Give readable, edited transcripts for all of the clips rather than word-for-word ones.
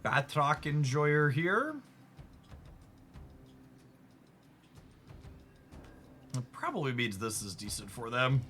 Batroc enjoyer here. It probably means this is decent for them.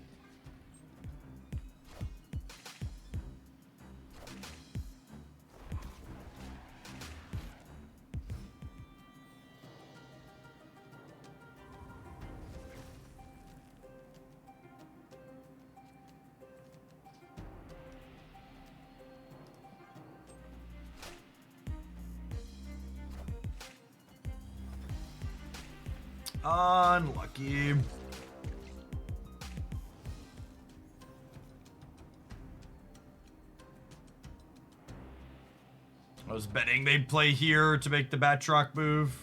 Unlucky. I was betting they'd play here to make the Batroc move.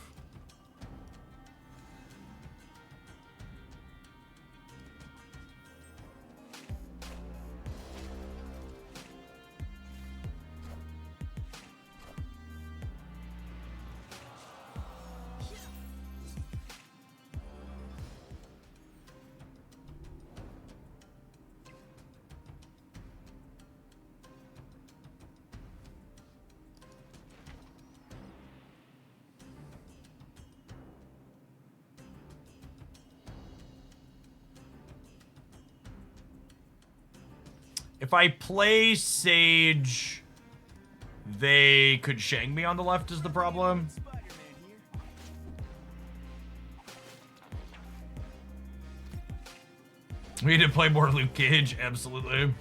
If I play Sage, they could Shang me on the left is the problem. We need to play more Luke Cage, absolutely.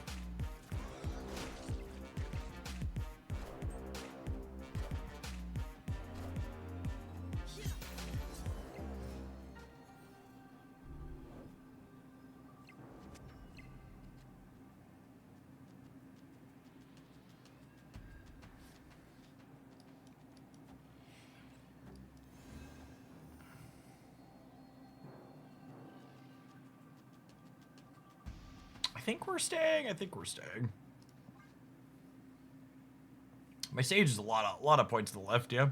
I think we're staying. My Sage is a lot of points to the left, yeah.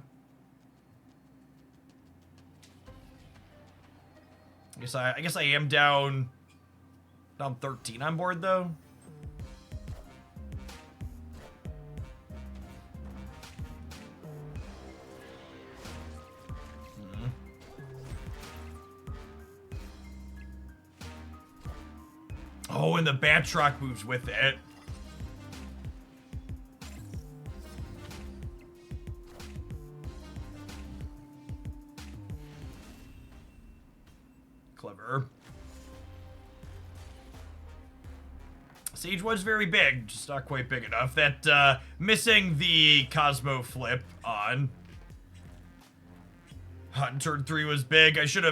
I guess I am down 13 on board though. Oh, and the Batroc moves with it. Clever. Sage was very big, just not quite big enough. That, missing the Cosmo flip on turn 3 was big. I should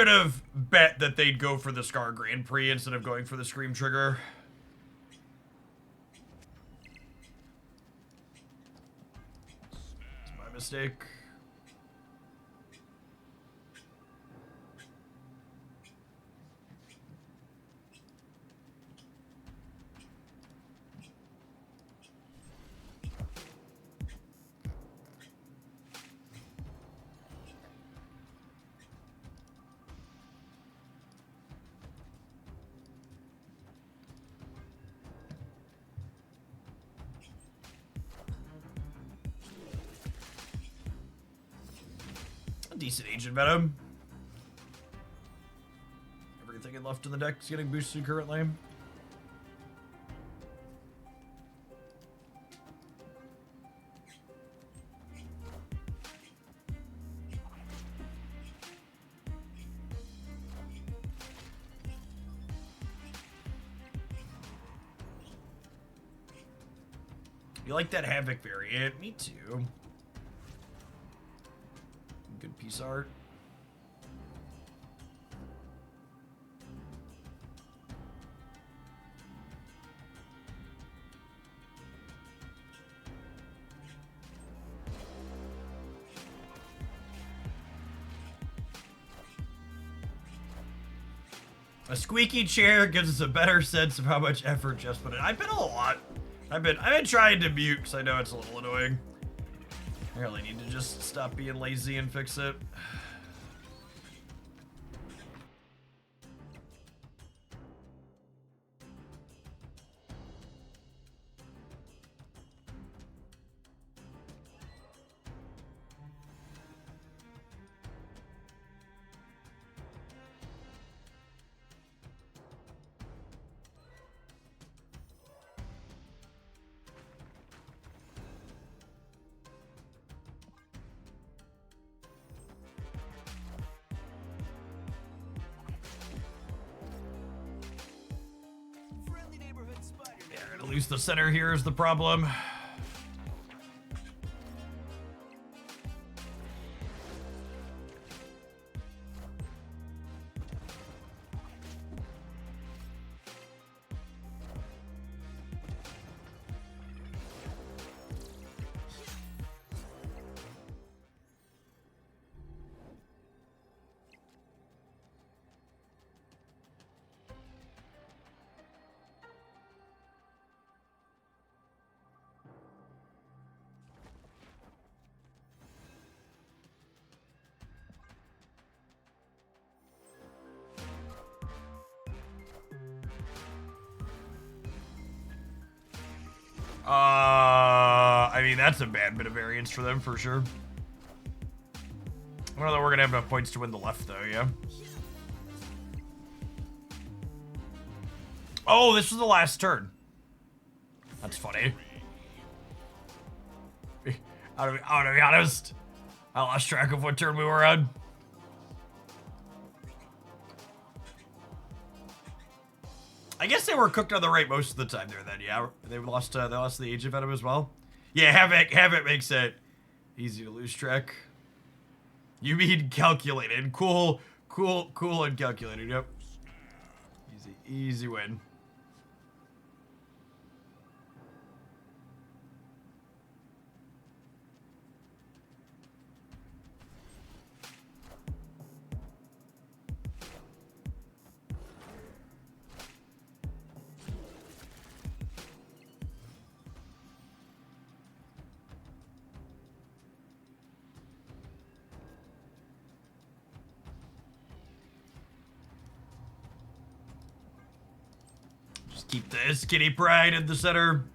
have bet that they'd go for the Scar Grand Prix instead of going for the Scream Trigger. It's my mistake. Decent agent venom. Everything left in the deck is getting boosted currently. You like that Havoc variant? Me too. Good piece of art. A squeaky chair gives us a better sense of how much effort Jeff's put in. I've been a lot. I've been trying to mute because I know it's a little annoying. I really need to just stop being lazy and fix it. lose the center here is the problem. I mean, that's a bad bit of variance for them, for sure. I don't know that we're gonna have enough points to win the left, though, yeah? Oh, this was the last turn. That's funny. I'm gonna be honest. I lost track of what turn we were on. I guess they were cooked on the right most of the time there then, yeah. They lost the Age of Venom as well. Yeah, Havoc makes it easy to lose track. You mean calculated. Cool and calculated, yep. Easy win. Keep this kitty pride in the center.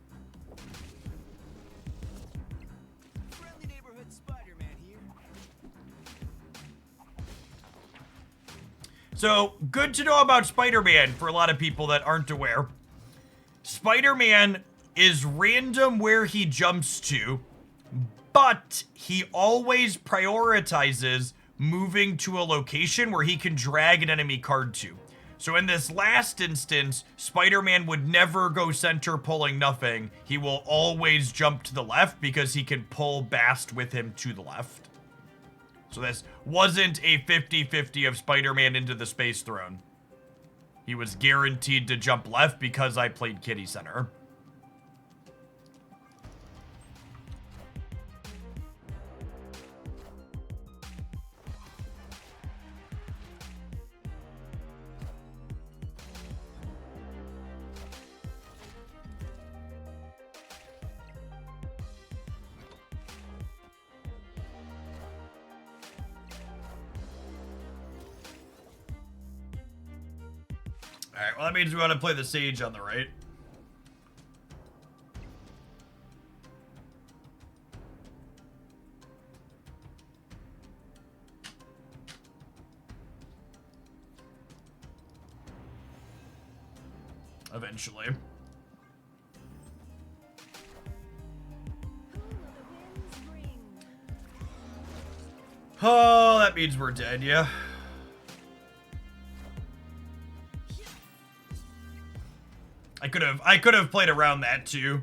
Friendly neighborhood Spider-Man here. So, good to know about Spider-Man for a lot of people that aren't aware. Spider-Man is random where he jumps to, but he always prioritizes moving to a location where he can drag an enemy card to. So in this last instance, Spider-Man would never go center pulling nothing. He will always jump to the left because he can pull Bast with him to the left. So this wasn't a 50-50 of Spider-Man into the Space Throne. He was guaranteed to jump left because I played Kitty Center. Alright, well that means we want to play the Sage on the right. Eventually. Oh, that means we're dead, yeah. I could have played around that too.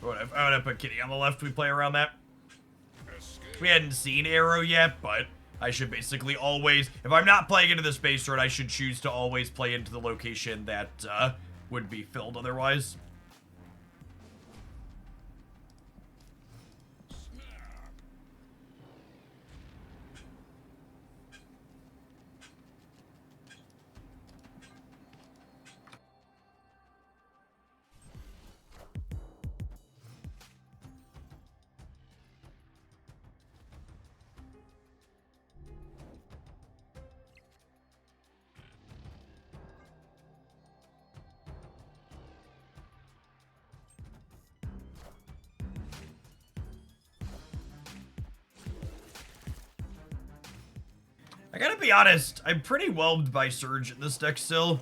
I would have put Kitty on the left. We play around that. We hadn't seen Arrow yet, but I should basically always, if I'm not playing into the Space Road, I should choose to always play into the location that would be filled otherwise. I gotta be honest, I'm pretty whelmed by Surge in this deck still.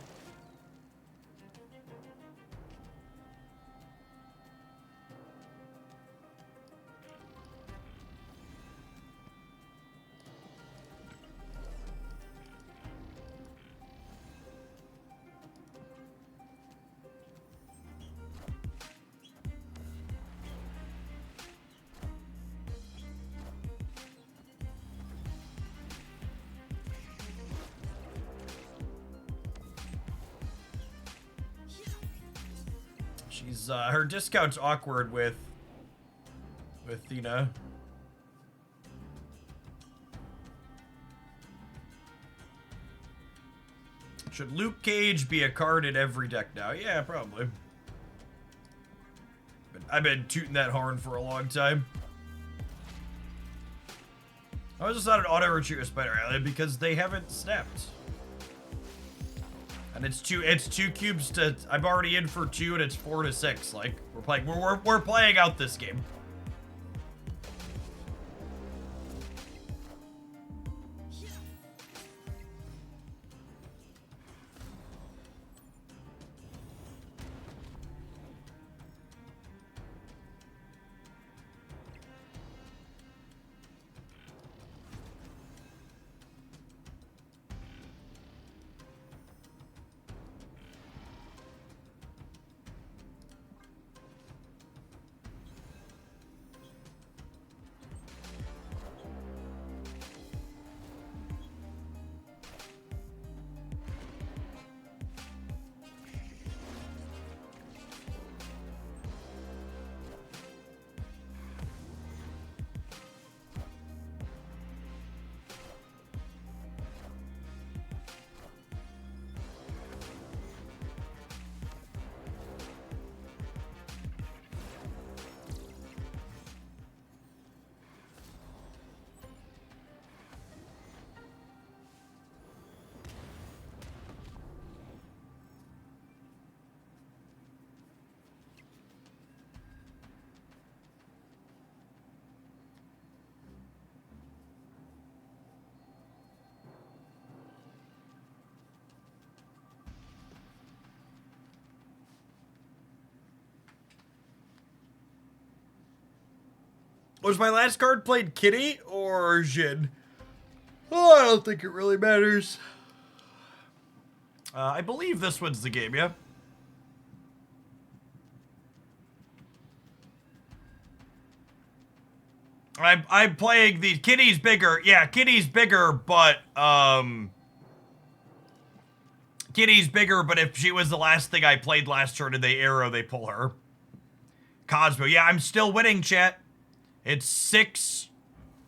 She's, her discount's awkward with Thina. Should Luke Cage be a card in every deck now? Yeah, probably. But I've been tooting that horn for a long time. I was just on an auto retreat with Spider Island because they haven't snapped. And it's two cubes to, I'm already in for 2 and it's 4 to 6. Like, we're playing out this game. Was my last card played Kitty or Jin? Oh, I don't think it really matters. I believe this one's the game, yeah? I'm playing the Kitty's bigger. Yeah, Kitty's bigger, but Kitty's bigger, but if she was the last thing I played last turn and they arrow, they pull her. Cosmo, yeah, I'm still winning, chat. It's 6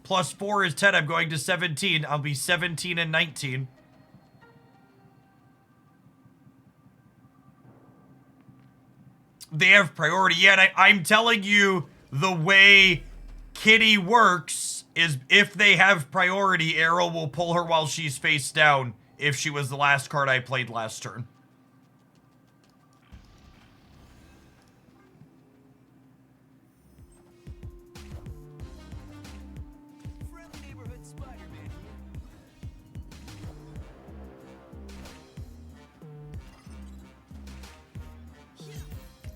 plus 4 is 10. I'm going to 17. I'll be 17 and 19. They have priority. Yeah, and I'm telling you, the way Kitty works is if they have priority, Arrow will pull her while she's face down if she was the last card I played last turn.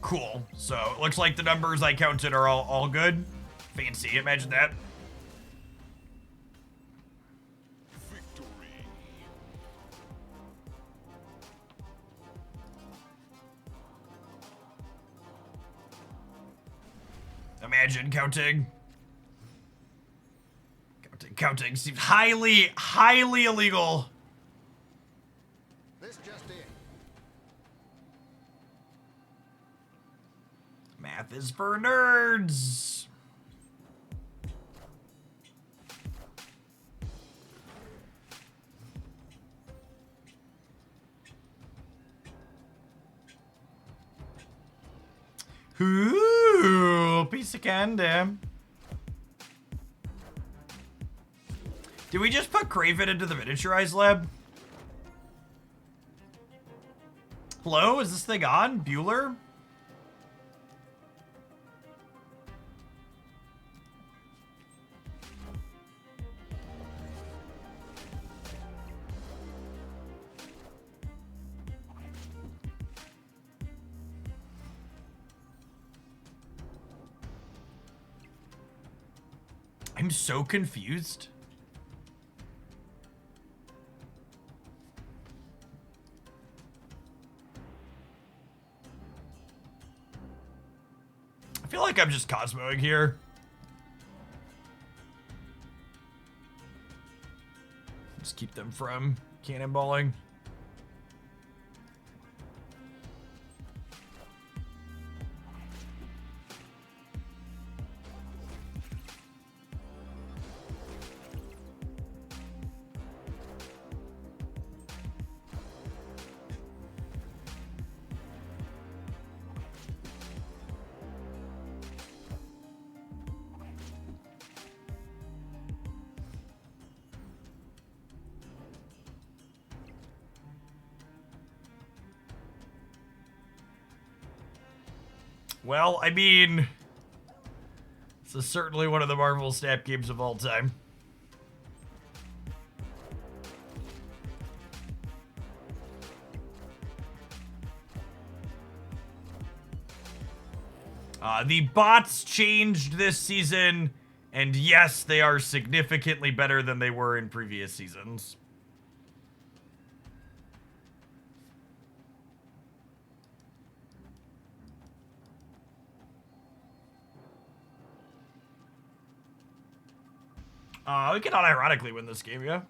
Cool. So it looks like the numbers I counted are all good. Fancy. Imagine that. Victory. Imagine counting. Counting seems highly illegal. This just in. Math is for nerds. Ooh, piece of candy. Did we just put Craven into the miniaturized lab? Hello, is this thing on? Bueller? I'm so confused. I feel like I'm just Cosmoing here. Just keep them from cannonballing. Well, I mean, this is certainly one of the Marvel Snap games of all time. The bots changed this season, and yes, they are significantly better than they were in previous seasons. We can unironically win this game, yeah.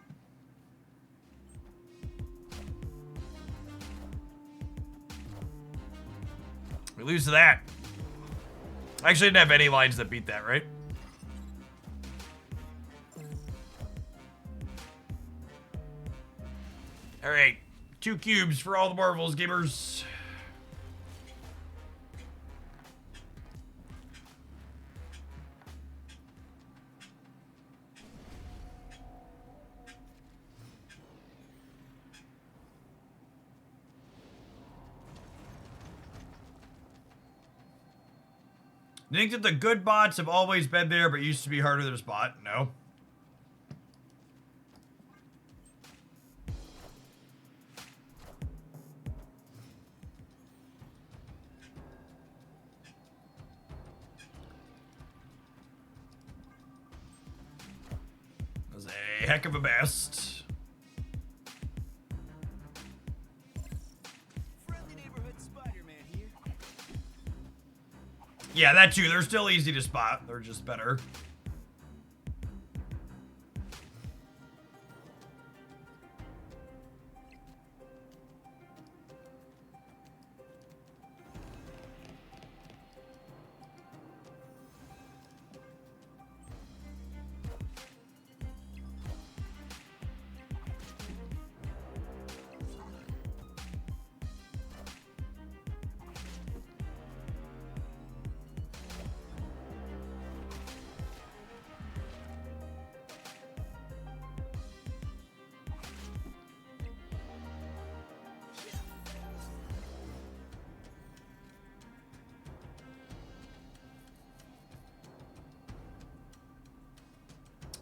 We lose to that. I actually didn't have any lines that beat that, right? Alright. 2 cubes for all the Marvels gamers. You think that the good bots have always been there, but used to be harder to spot? No. That was a heck of a best. Yeah, that too. They're still easy to spot. They're just better.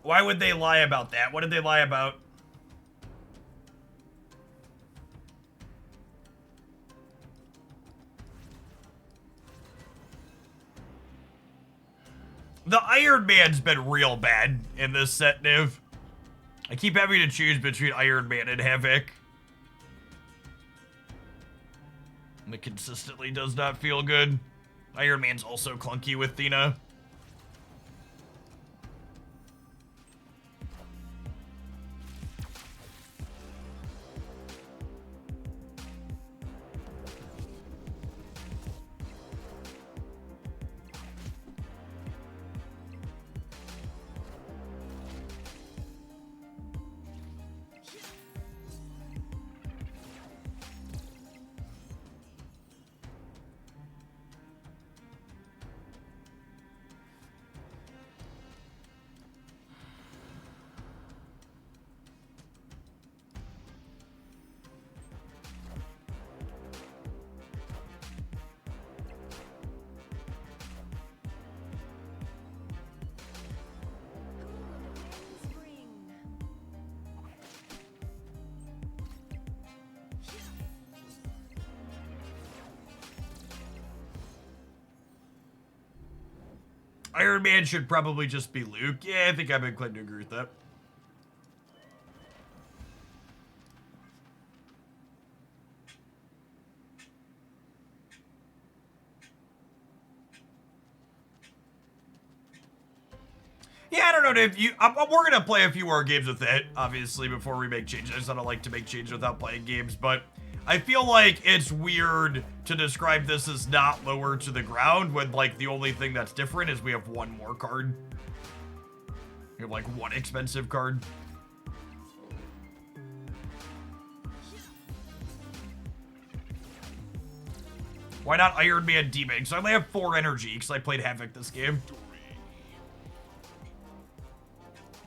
Why would they lie about that? What did they lie about? The Iron Man's been real bad in this set, Niv. I keep having to choose between Iron Man and Havoc. And it consistently does not feel good. Iron Man's also clunky with Thena. Iron Man should probably just be Luke. Yeah, I think I'm inclined to agree with that. Yeah, I don't know, Dave. We're gonna play a few more games with it, obviously, before we make changes. I don't like to make changes without playing games, but I feel like it's weird to describe this as not lower to the ground when, like, the only thing that's different is we have one more card. We have, like, one expensive card. Why not Iron Man D-Big? So I only have 4 energy because I played Havoc this game.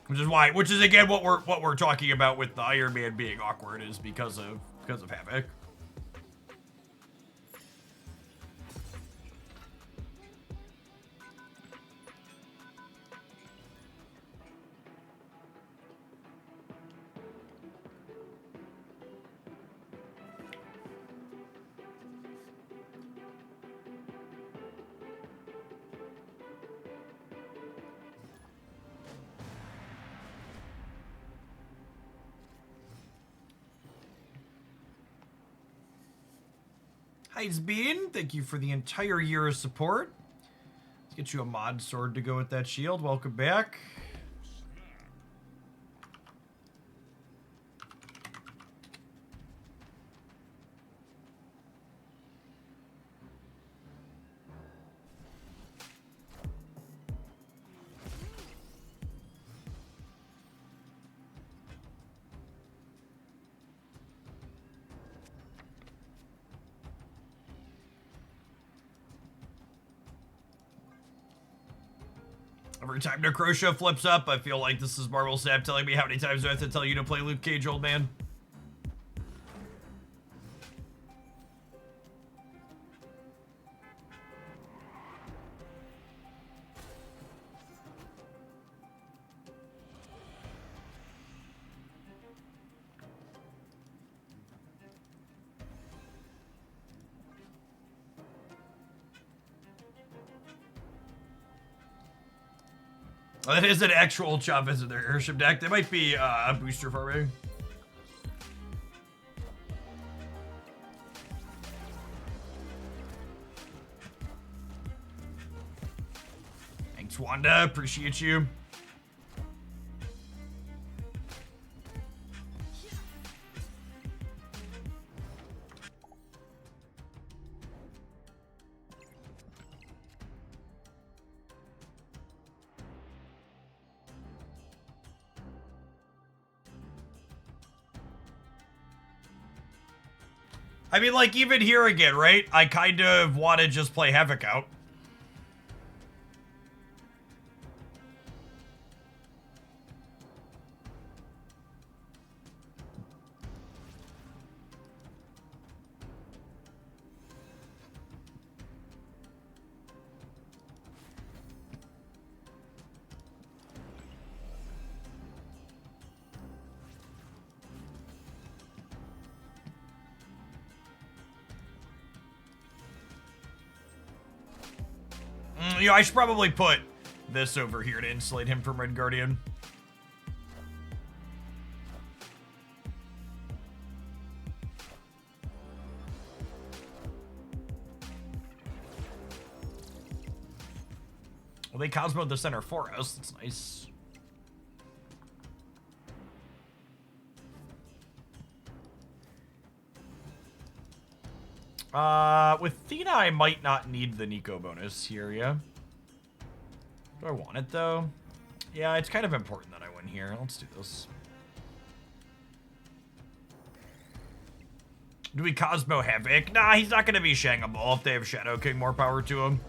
Which is again what we're talking about with the Iron Man being awkward is because of Havoc. Nice Bean, thank you for the entire year of support. Let's get you a mod sword to go with that shield. Welcome back. Every time Necrotia flips up, I feel like this is Marvel Snap telling me how many times do I have to tell you to play Luke Cage, old man. That is an actual chop visit their airship deck. They might be a booster for me. Thanks, Wanda. Appreciate you. I mean, like, even here again, right? I kind of want to just play Havoc out. You know, I should probably put this over here to insulate him from Red Guardian. Well, they Cosmoed the center for us. That's nice. With Thena, I might not need the Nico bonus here, yeah? Do I want it, though? Yeah, it's kind of important that I win here. Let's do this. Do we Cosmo Havoc? Nah, he's not going to be Shangable if they have Shadow King. More power to him.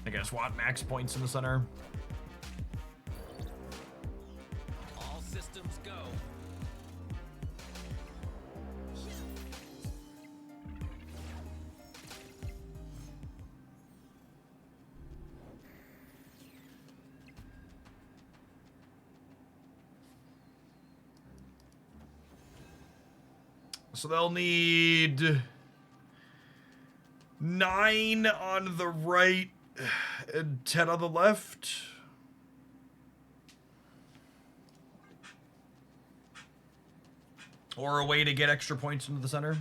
I guess want max points in the center. All systems go. So they'll need 9 on the right and 10 on the left. Or a way to get extra points into the center.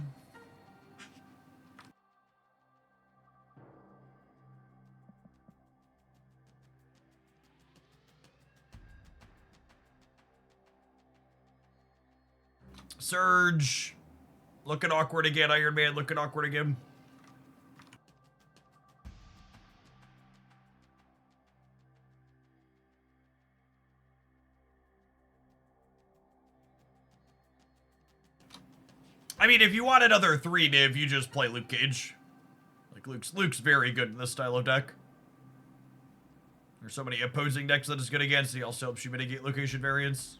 Surge. Looking awkward again, Iron Man. Looking awkward again. I mean, if you want another 3-div, you just play Luke Cage. Like, Luke's very good in this style of deck. There's so many opposing decks that it's good against. He also helps you mitigate location variance.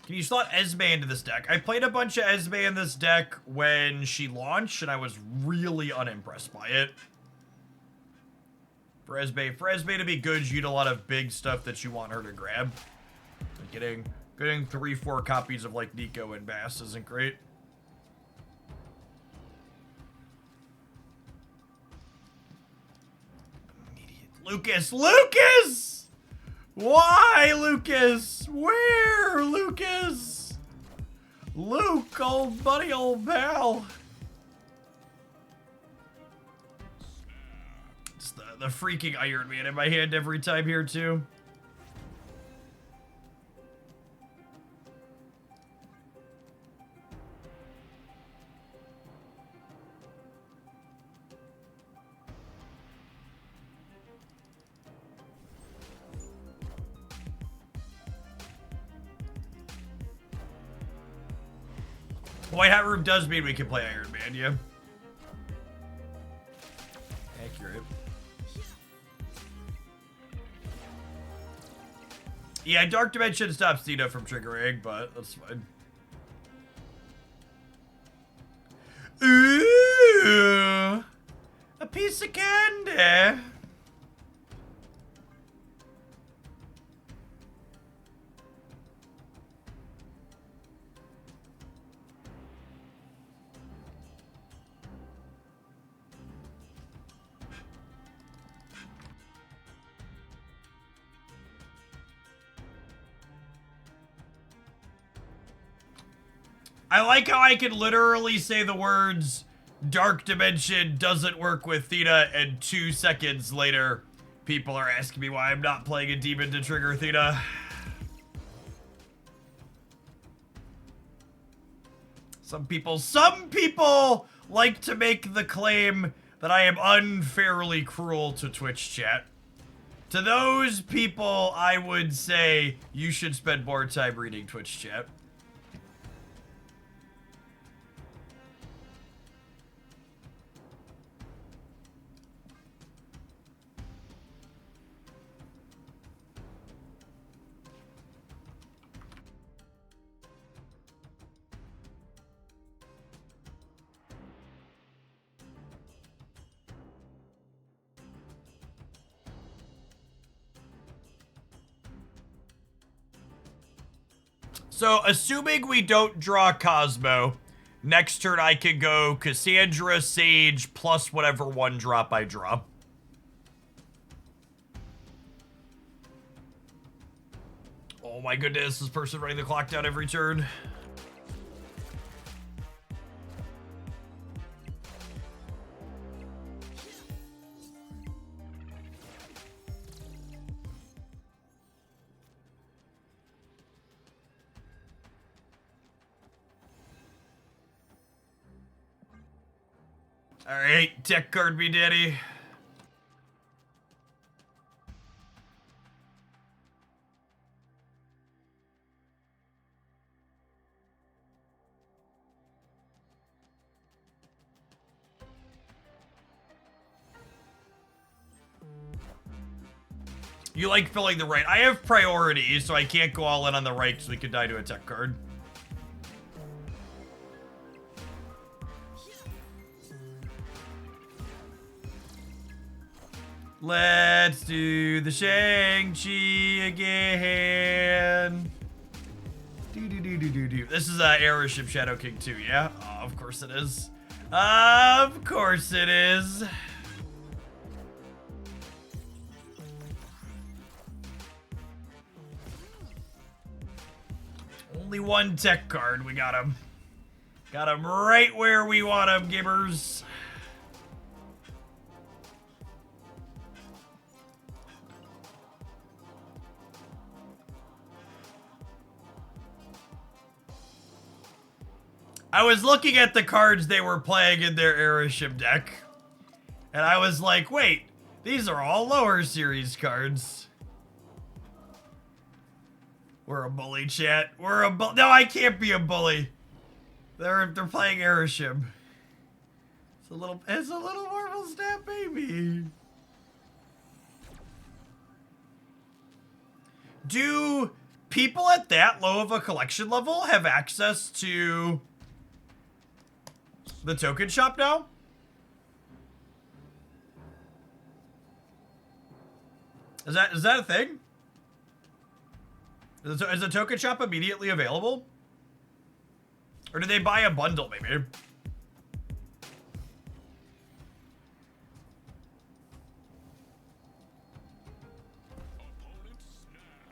Can you slot Esme into this deck? I played a bunch of Esme in this deck when she launched, and I was really unimpressed by it. For Esme to be good, you need a lot of big stuff that you want her to grab. Like getting 3-4 copies of like Nico and Bast isn't great. Lucas! Why, Lucas? Where, Lucas? Luke, old buddy, old pal. It's the freaking Iron Man in my hand every time here, too. White Hat Room does mean we can play Iron Man, yeah. Accurate. Yeah, Dark Dimension stops Dina from triggering, but that's fine. Ooh! A piece of candy! I like how I can literally say the words Dark Dimension doesn't work with Theta, and 2 seconds later, people are asking me why I'm not playing a demon to trigger Theta. Some people like to make the claim that I am unfairly cruel to Twitch chat. To those people, I would say you should spend more time reading Twitch chat. So, assuming we don't draw Cosmo, next turn I can go Cassandra, Sage, plus whatever 1-drop I draw. Oh my goodness, this person running the clock down every turn. Alright, tech card me, daddy. You like filling the right. I have priorities, so I can't go all in on the right because we could die to a tech card. Let's do the Shang-Chi again. Do. This is Airship Shadow King 2, yeah? Oh, of course it is. Of course it is. Only one tech card. We got him. Got him right where we want him, Gibbers. I was looking at the cards they were playing in their Airship deck, and I was like, wait, these are all lower series cards. We're a bully, chat. We're a bully. No, I can't be a bully. They're playing Airship. It's a little Marvel Snap baby. Do people at that low of a collection level have access to the token shop now? Is that a thing? Is the token shop immediately available? Or do they buy a bundle, maybe? Opponent snapped.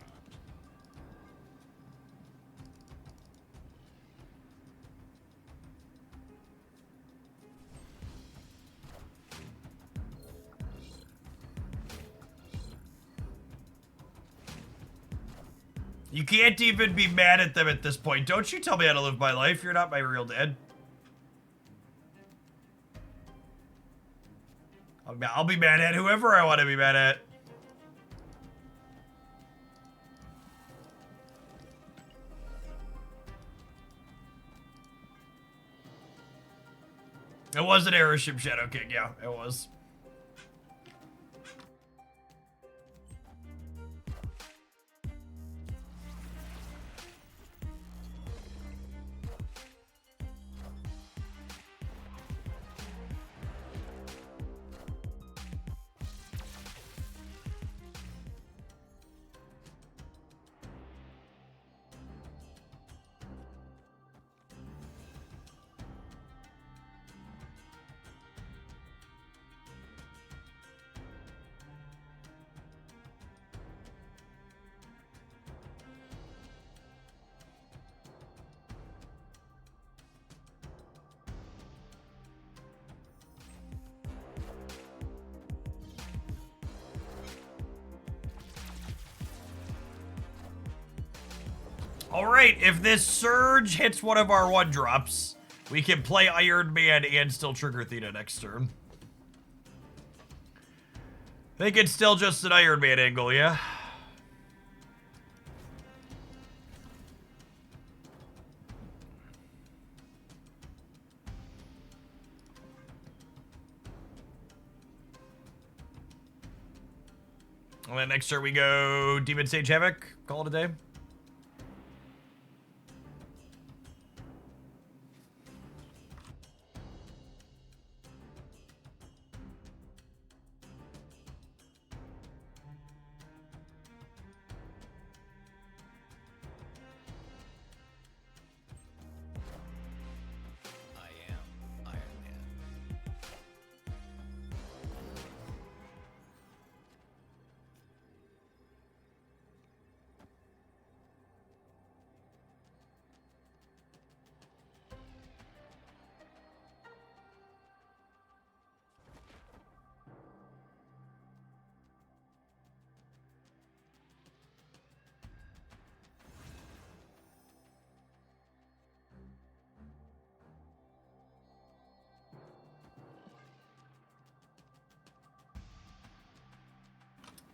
You can't even be mad at them at this point. Don't you tell me how to live my life. You're not my real dad. I'll be mad at whoever I want to be mad at. It was an Aeroship Shadow King, yeah, it was. Alright, if this Surge hits one of our 1-drops, we can play Iron Man and still trigger Theta next turn. I think it's still just an Iron Man angle, yeah? And then next turn we go Demon Sage Havoc, call it a day. I am Iron Man.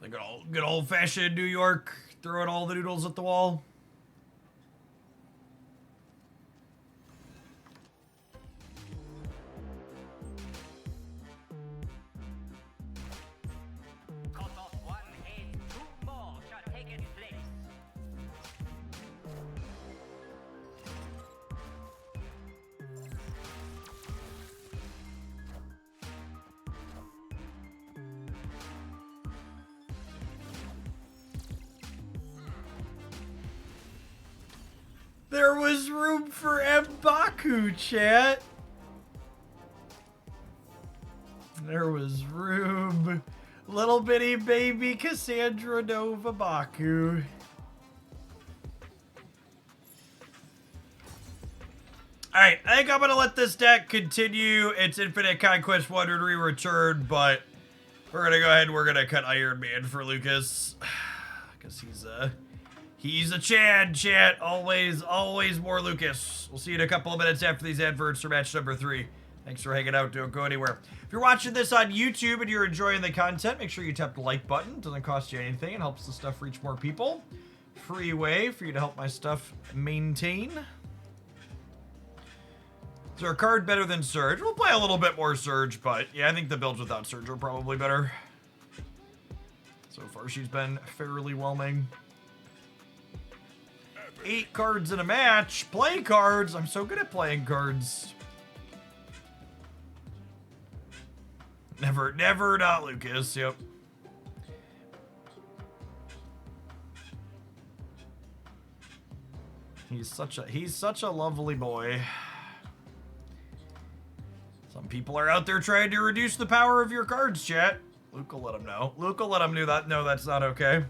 The good old-fashioned New York, throwing all the noodles at the wall. Cut off one head, two more shall take its place. There was room for M'Baku, chat. There was room. Little bitty baby Cassandra Nova Baku. Alright, I think I'm gonna let this deck continue its Infinite Conquest Wonder re-return, but we're gonna go ahead and we're gonna cut Iron Man for Lucas. Because he's a Chad, chat. Always more Lucas. We'll see you in a couple of minutes after these adverts for match number 3. Thanks for hanging out. Don't go anywhere. If you're watching this on YouTube and you're enjoying the content, make sure you tap the like button. It doesn't cost you anything. It helps the stuff reach more people. Free way for you to help my stuff maintain. Is there a card better than Surge? We'll play a little bit more Surge, but yeah, I think the builds without Surge are probably better. So far, she's been fairly whelming. 8 cards in a match. Play cards. I'm so good at playing cards. Never not Lucas. Yep. He's such a lovely boy. Some people are out there trying to reduce the power of your cards, chat. Luke will let him know. Luke will let him know that. No, that's not okay.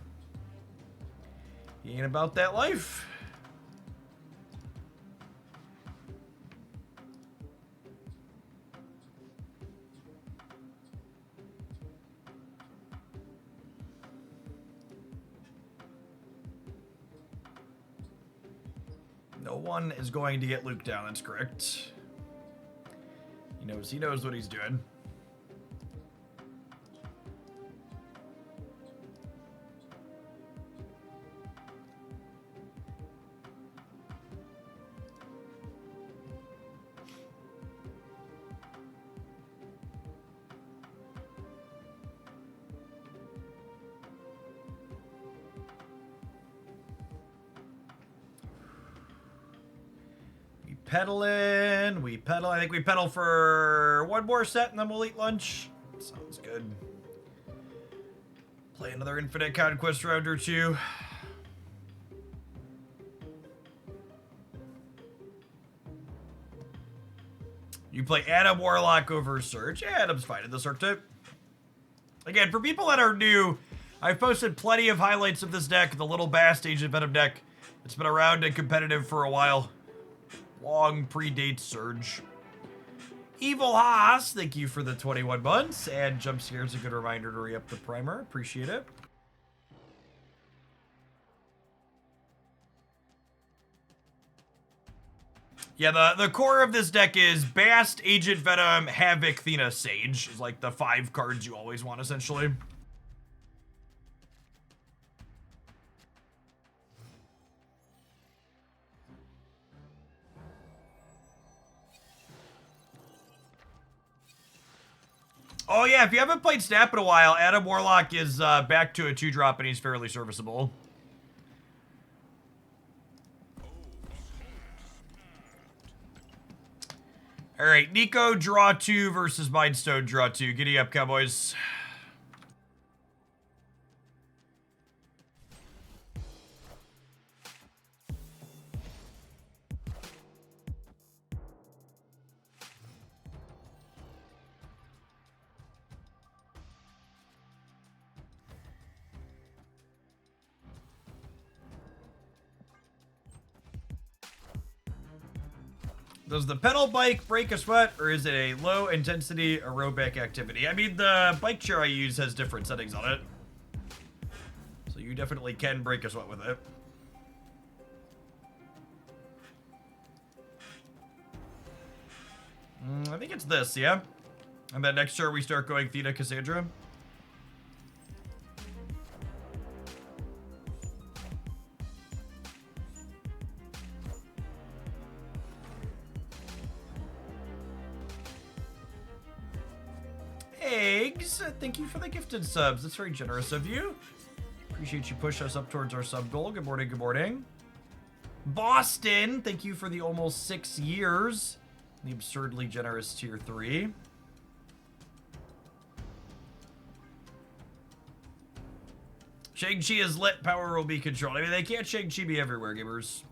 He ain't about that life. No one is going to get Luke down, that's correct. He knows what he's doing. We pedal. I think we pedal for one more set and then we'll eat lunch. Sounds good. Play another Infinite Conquest round or two. You play Adam Warlock over Surge. Yeah, Adam's fine in this archetype. Again, for people that are new, I've posted plenty of highlights of this deck, the little Bast Agent Venom deck. It's been around and competitive for a while. Long predates Surge. Evil Haas, thank you for the 21 months. And Jump Scare is a good reminder to re-up the primer. Appreciate it. Yeah, the core of this deck is Bast, Agent Venom, Havoc, Thena, Sage. Is like the 5 cards you always want, essentially. Oh yeah, if you haven't played Snap in a while, Adam Warlock is back to a 2-drop and he's fairly serviceable. Alright, Nico, draw 2 versus Mindstone, draw 2. Giddy up, Cowboys. Does the pedal bike break a sweat, or is it a low-intensity aerobic activity? I mean, the bike chair I use has different settings on it. So you definitely can break a sweat with it. I think it's this, yeah? And then next year we start going Theta Cassandra. Eggs, thank you for the gifted subs. That's very generous of you. Appreciate you push us up towards our sub goal. Good morning, good morning. Boston, thank you for the almost 6 years. The absurdly generous tier 3. Shang-Chi is lit, power will be controlled. I mean, they can't Shang-Chi be everywhere, gamers.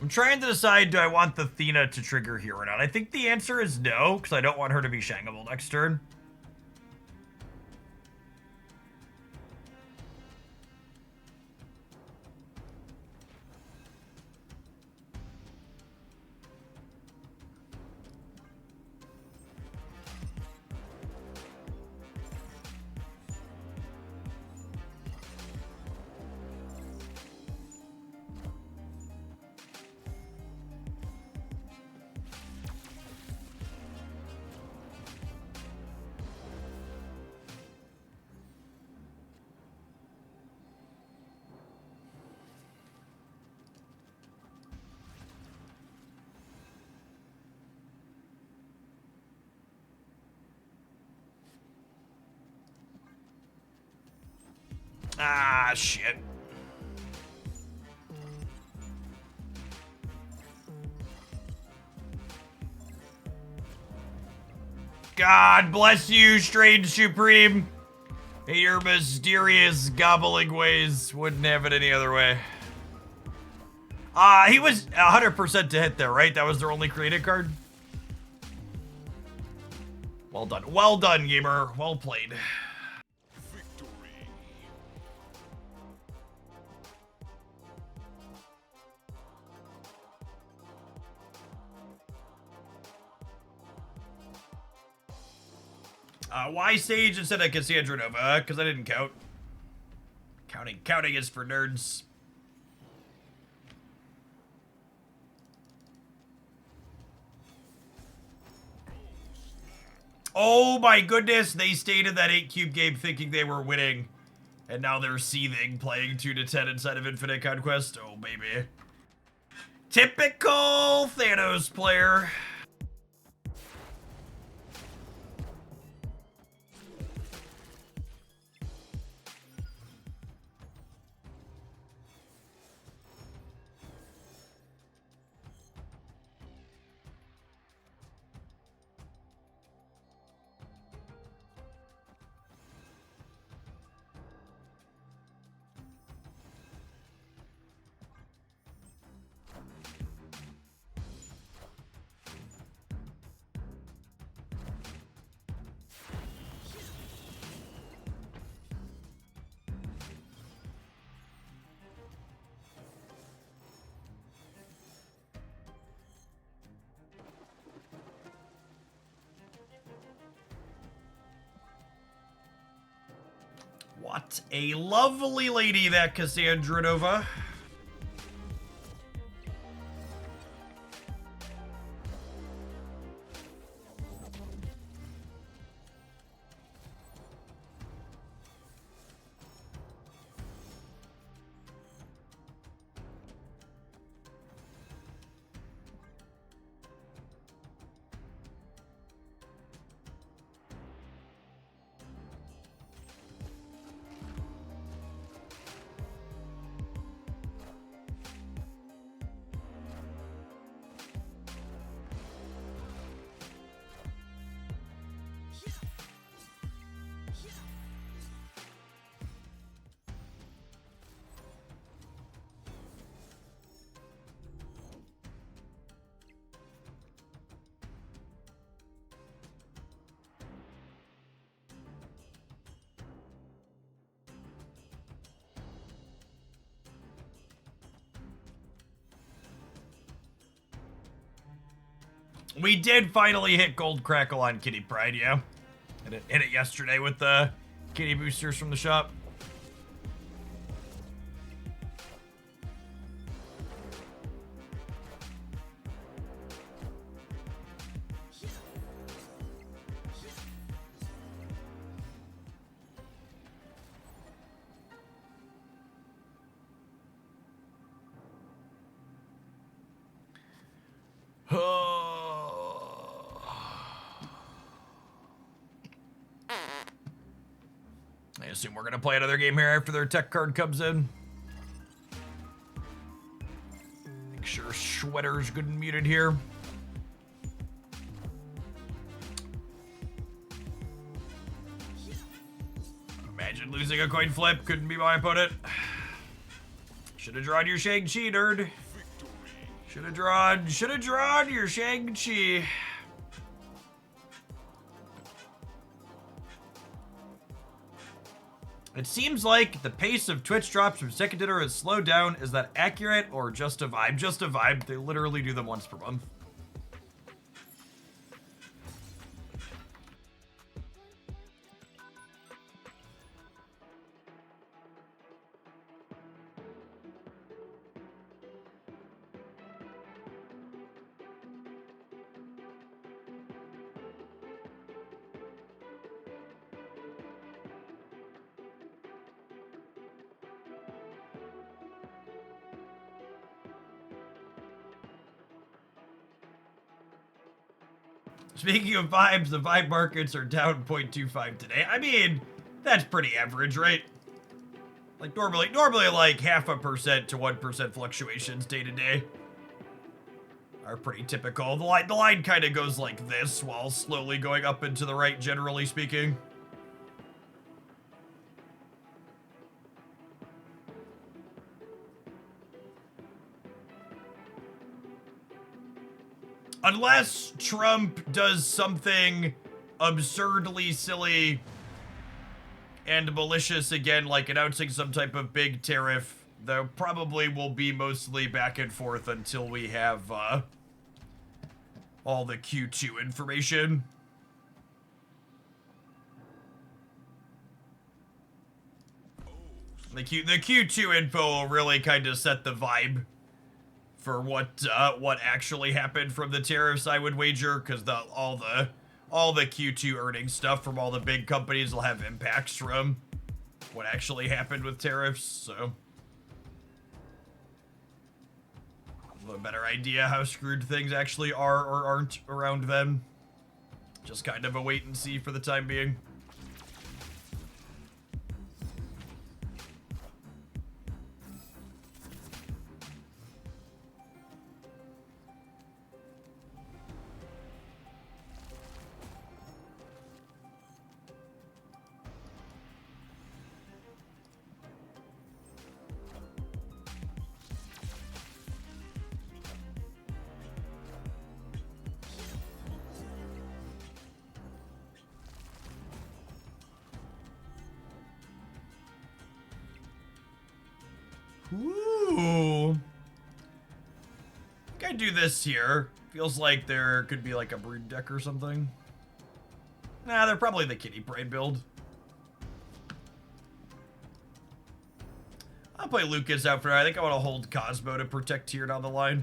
I'm trying to decide, do I want the Thena to trigger here or not? I think the answer is no, because I don't want her to be Shangable next turn. Ah, shit. God bless you, Strange Supreme. Your mysterious gobbling ways. Wouldn't have it any other way. He was 100% to hit there, right? That was their only created card? Well done. Well done, gamer. Well played. Victory. Why Sage instead of Cassandra Nova? Because I didn't count. Counting is for nerds. Oh my goodness, they stayed in that 8-cube game thinking they were winning. And now they're seething, playing 2 to 10 inside of Infinite Conquest. Oh, baby. Typical Thanos player. What a lovely lady, that Cassandra Nova. We did finally hit Gold Crackle on Kitty Pride, yeah. Hit it yesterday with the kitty boosters from the shop. I assume we're gonna play another game here after their tech card comes in. Make sure Schwetter's good and muted here. Imagine losing a coin flip. Couldn't be my opponent. Should have drawn your Shang-Chi, nerd. Should have drawn your Shang-Chi. It seems like the pace of Twitch drops from second dinner has slowed down. Is that accurate or just a vibe? Just a vibe. They literally do them once per month. Speaking of vibes, the vibe markets are down 0.25 today. I mean, that's pretty average, right? Like normally like 0.5% to 1% fluctuations day to day are pretty typical. The line kind of goes like this while slowly going up and to the right, generally speaking. Unless Trump does something absurdly silly and malicious again, like announcing some type of big tariff, there probably will be mostly back and forth until we have all the Q2 information. The Q2 info will really kind of set the vibe for what actually happened from the tariffs, I would wager, because all the Q2 earnings stuff from all the big companies will have impacts from what actually happened with tariffs, so a better idea how screwed things actually are or aren't around then. Just kind of a wait and see for the time being. Ooh. I think I'd do this here. Feels like there could be like a brood deck or something. Nah, they're probably the kitty pride build. I'll play Lucas out for now. I think I want to hold Cosmo to protect here down the line.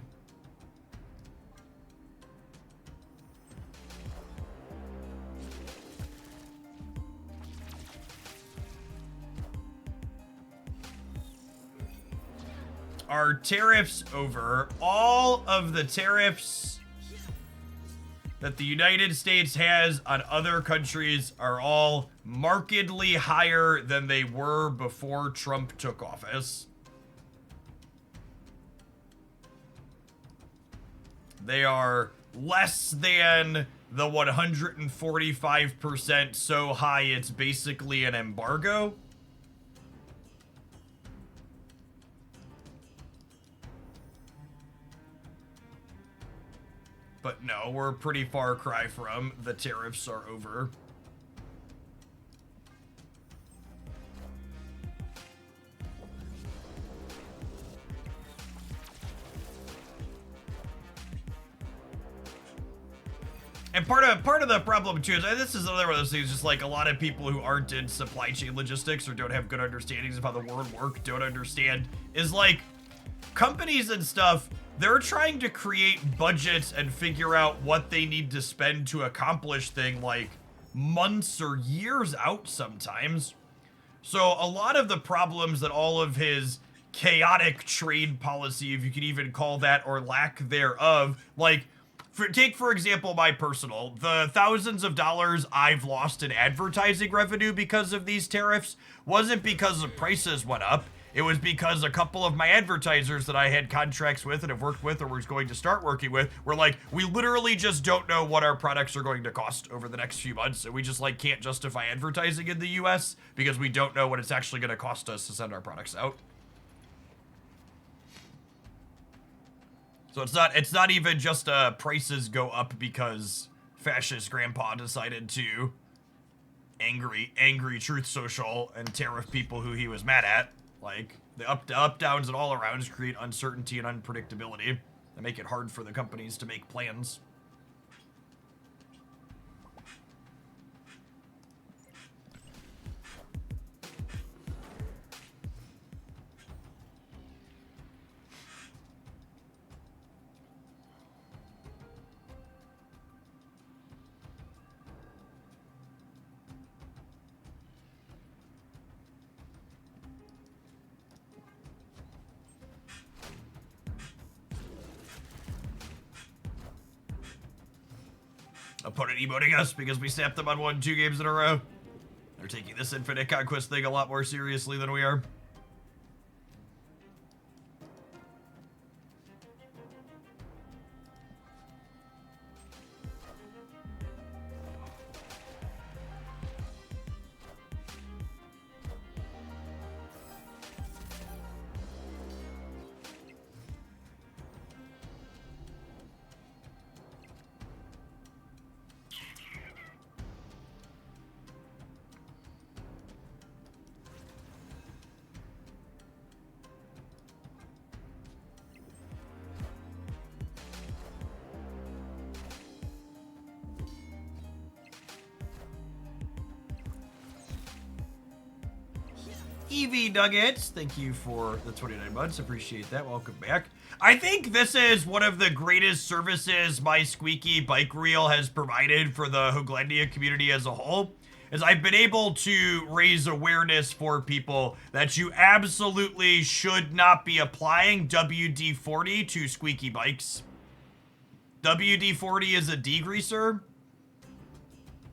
Are tariffs over? All of the tariffs that the United States has on other countries are all markedly higher than they were before Trump took office. They are less than the 145% so high it's basically an embargo. But no, we're a pretty far cry from the tariffs are over. And part of the problem too is this is another one of those things, just like a lot of people who aren't in supply chain logistics or don't have good understandings of how the world works, don't understand, is like companies and stuff, they're trying to create budgets and figure out what they need to spend to accomplish things like months or years out sometimes. So a lot of the problems that all of his chaotic trade policy, if you could even call that, or lack thereof, like take for example my personal, the thousands of dollars I've lost in advertising revenue because of these tariffs wasn't because the prices went up. It was because a couple of my advertisers that I had contracts with and have worked with or was going to start working with were like, we literally just don't know what our products are going to cost over the next few months, and we just like can't justify advertising in the US because we don't know what it's actually going to cost us to send our products out. So it's not even just prices go up because fascist grandpa decided to angry Truth Social and tariff people who he was mad at. Like, the up downs and all arounds create uncertainty and unpredictability that make it hard for the companies to make plans. Opponent emoting us because we snapped them on 1-2 games in a row. They're taking this infinite conquest thing a lot more seriously than we are. EV Nuggets, thank you for the 29 months. Appreciate that. Welcome back. I think this is one of the greatest services my squeaky bike reel has provided for the Hooglandia community as a whole, is I've been able to raise awareness for people that you absolutely should not be applying WD-40 to squeaky bikes. WD-40 is a degreaser.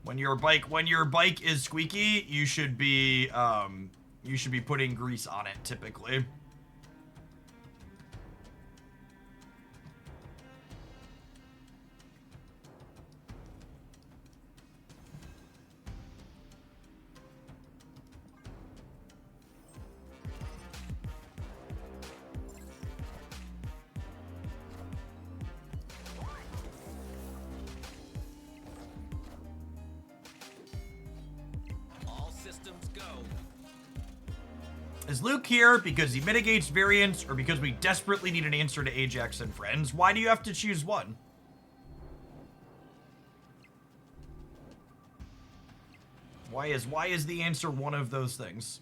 When your bike is squeaky, you should be putting grease on it typically. All systems go. Is Luke here because he mitigates variance or because we desperately need an answer to Ajax and friends? Why do you have to choose one? Why is the answer one of those things?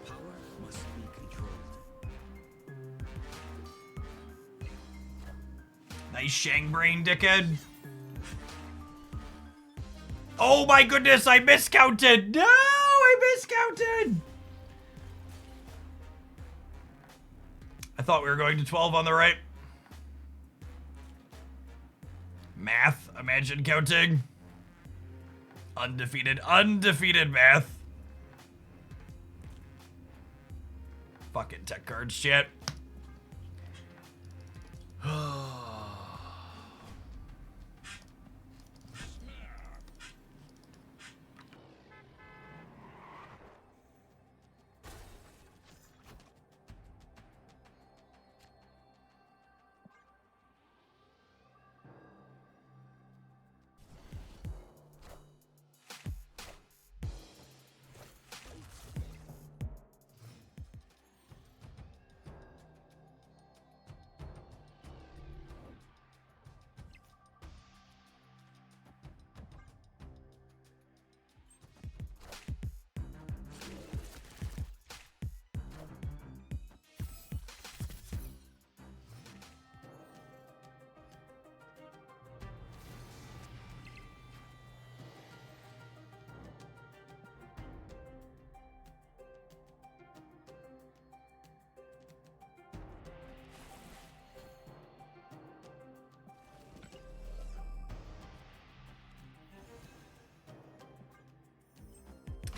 Power must be controlled. Nice Shang brain, dickhead. Oh my goodness, I miscounted. No, I miscounted. I thought we were going to 12 on the right. Math, imagine counting. Undefeated math. Fucking tech cards, shit.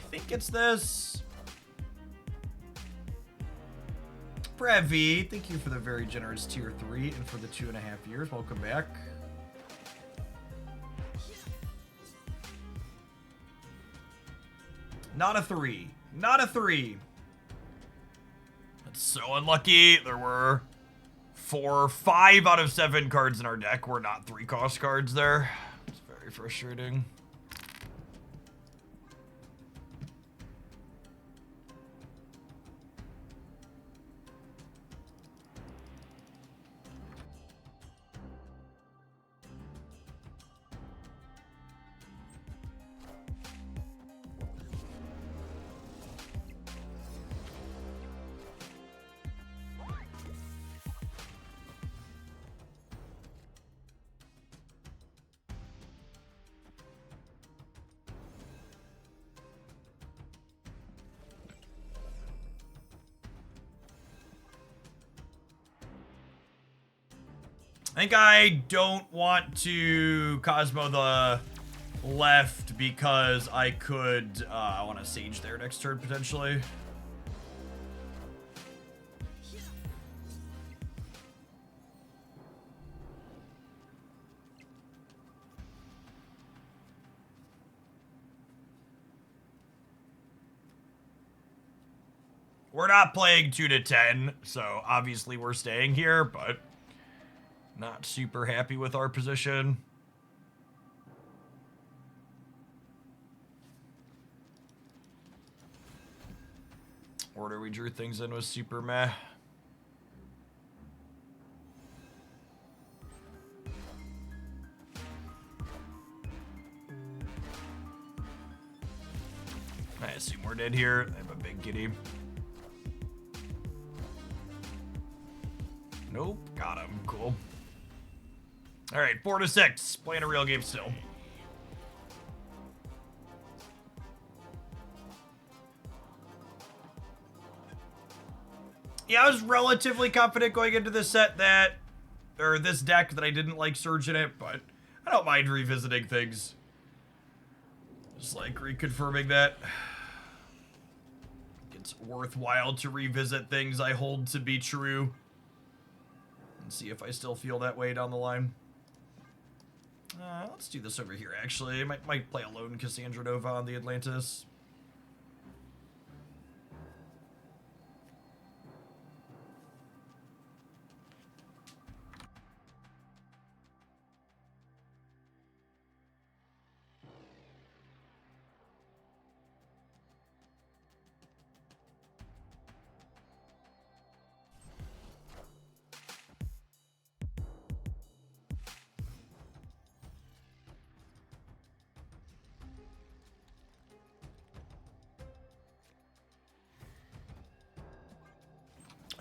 I think it's this. Brevi, thank you for the very generous tier 3 and for the 2.5 years. Welcome back. Not a 3. Not a 3. That's so unlucky. There were 5 out of 7 cards in our deck were not 3-cost cards there. It's very frustrating. I think I don't want to Cosmo the left because I could, I want to Sage there next turn potentially. We're not playing 2 to 10, so obviously we're staying here, but not super happy with our position. order we drew things in was super meh. I assume we're dead here. I have a big kitty. Nope, got him. Cool. All right, 4-6. Playing a real game still. Yeah, I was relatively confident going into this set that, or this deck that I didn't like Surge in it, but I don't mind revisiting things. Just like reconfirming that. It's worthwhile to revisit things I hold to be true. And see if I still feel that way down the line. Let's do this over here, actually. I might play a lone Cassandra Nova on the Atlantis.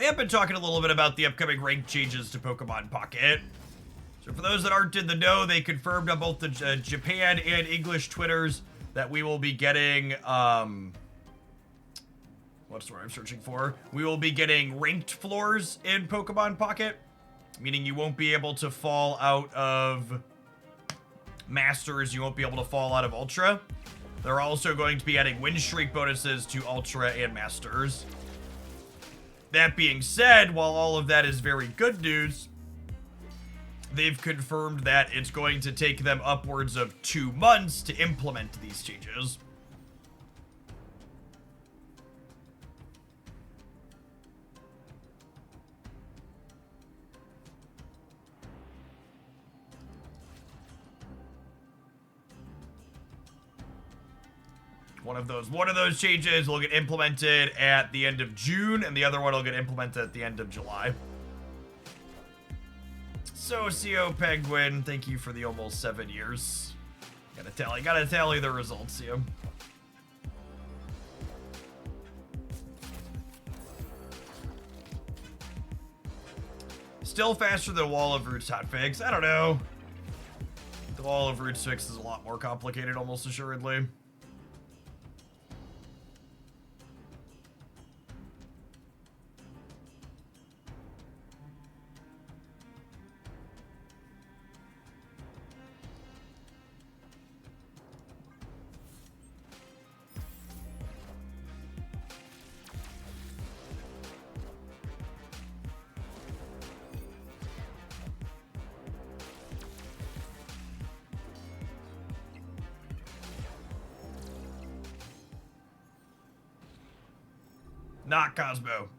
I have been talking a little bit about the upcoming rank changes to Pokemon Pocket. So for those that aren't in the know, they confirmed on both the Japan and English Twitters that we will be getting, what's the word I'm searching for? We will be getting ranked floors in Pokemon Pocket, meaning you won't be able to fall out of Masters, you won't be able to fall out of Ultra. They're also going to be adding win streak bonuses to Ultra and Masters. That being said, while all of that is very good news, they've confirmed that it's going to take them upwards of 2 months to implement these changes. One of those changes will get implemented at the end of June, and the other one will get implemented at the end of July. Socio Penguin, thank you for the almost 7 years. Gotta tally the results here. Still faster than Wall of Roots hotfix. I don't know. The Wall of Roots fix is a lot more complicated, almost assuredly. Not Cosmo.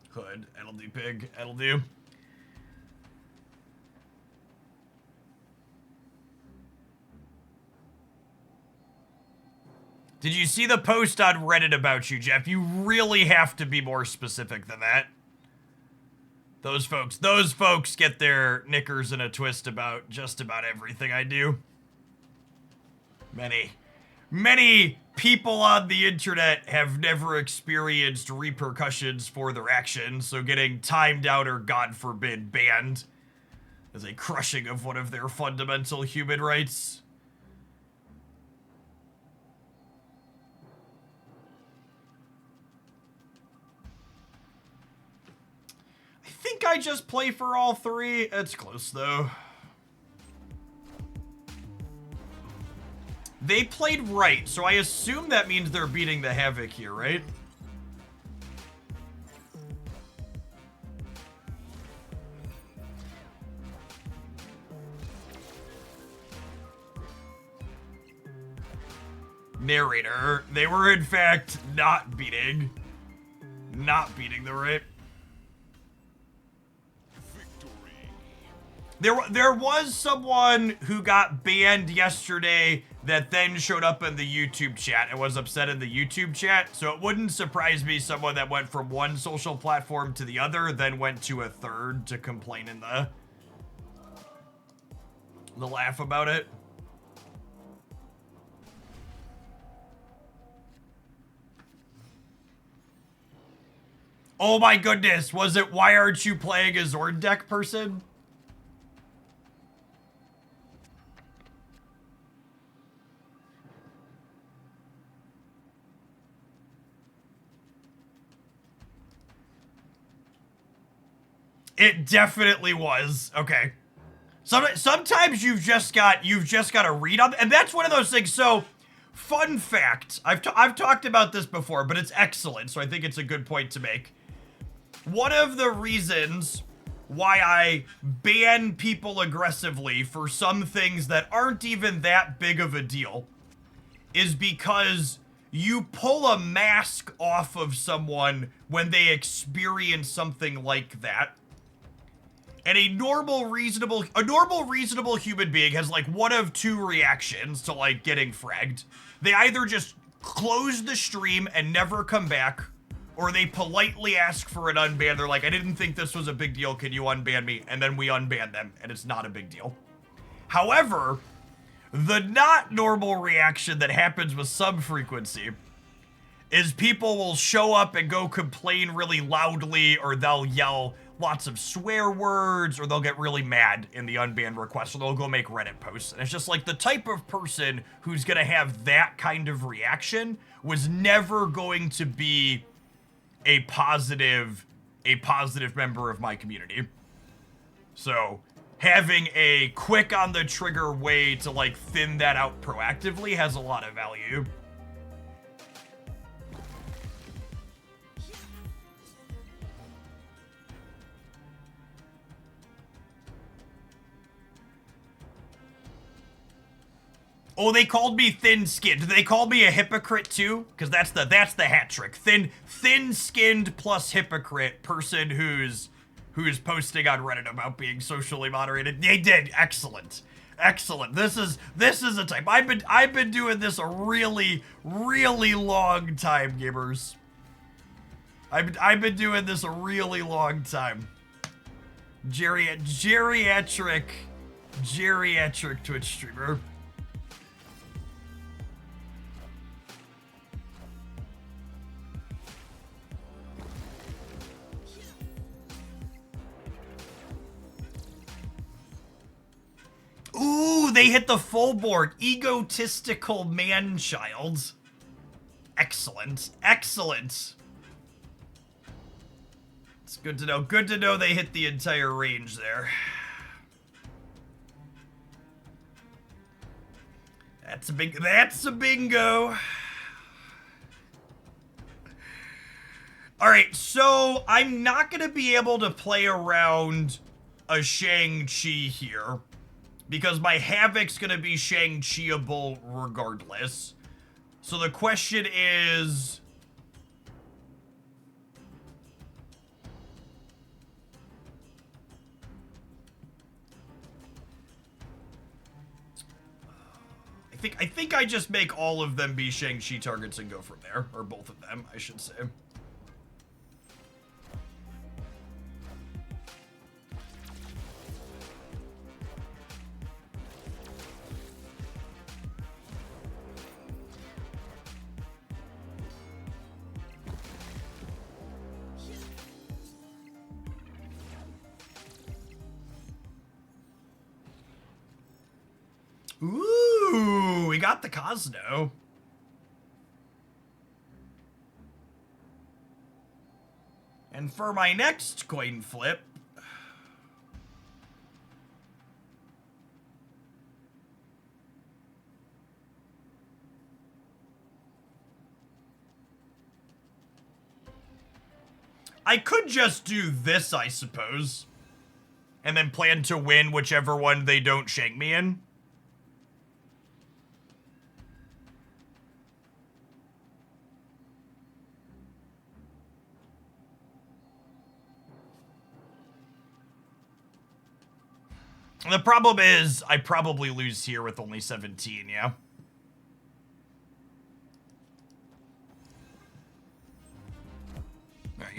Hood. That'll do, pig. That'll do. Did you see the post on Reddit about you, Jeff? You really have to be more specific than that. Those folks get their knickers in a twist about just about everything I do. Many people on the internet have never experienced repercussions for their actions, so getting timed out or, God forbid, banned is a crushing of one of their fundamental human rights. I think I just play for all three. It's close, though. They played right, so I assume that means they're beating the Havoc here, right? Narrator. They were, in fact, not beating the right. There was someone who got banned yesterday that then showed up in the YouTube chat and was upset in the YouTube chat. So it wouldn't surprise me someone that went from one social platform to the other, then went to a third to complain in the laugh about it. Oh my goodness, was it why aren't you playing a Zord deck person? It definitely was. Okay. Sometimes you've just got to read up, and that's one of those things. So, fun fact, I've talked about this before, but it's excellent, so I think it's a good point to make. One of the reasons why I ban people aggressively for some things that aren't even that big of a deal is because you pull a mask off of someone when they experience something like that. And a normal reasonable human being has like one of two reactions to like getting fragged. They either just close the stream and never come back, or they politely ask for an unban. They're like, I didn't think this was a big deal. Can you unban me? And then we unban them, and it's not a big deal. However, the not normal reaction that happens with some frequency is people will show up and go complain really loudly, or they'll yell lots of swear words, or they'll get really mad in the unban request, or they'll go make Reddit posts. And it's just like the type of person who's gonna have that kind of reaction was never going to be a positive member of my community. So having a quick on the trigger way to like thin that out proactively has a lot of value. Oh, they called me thin-skinned. Did they call me a hypocrite too? Because that's the hat trick. Thin-skinned plus hypocrite person who's posting on Reddit about being socially moderated. They did. Excellent. Excellent. This is a type. I've been doing this a really, really long time, gamers. I've been doing this a really long time. Geriatric Twitch streamer. Ooh, they hit the full board. Egotistical man-child. Excellent. Excellent. It's good to know. Good to know they hit the entire range there. That's a bingo. Alright, so I'm not gonna be able to play around a Shang-Chi here, because my Havoc's gonna be Shang-Chi-able regardless. So the question is... I think I just make all of them be Shang-Chi targets and go from there. Or both of them, I should say. Ooh, we got the Cosno. And for my next coin flip, I could just do this, I suppose, and then plan to win whichever one they don't shank me in. The problem is, I probably lose here with only 17, yeah?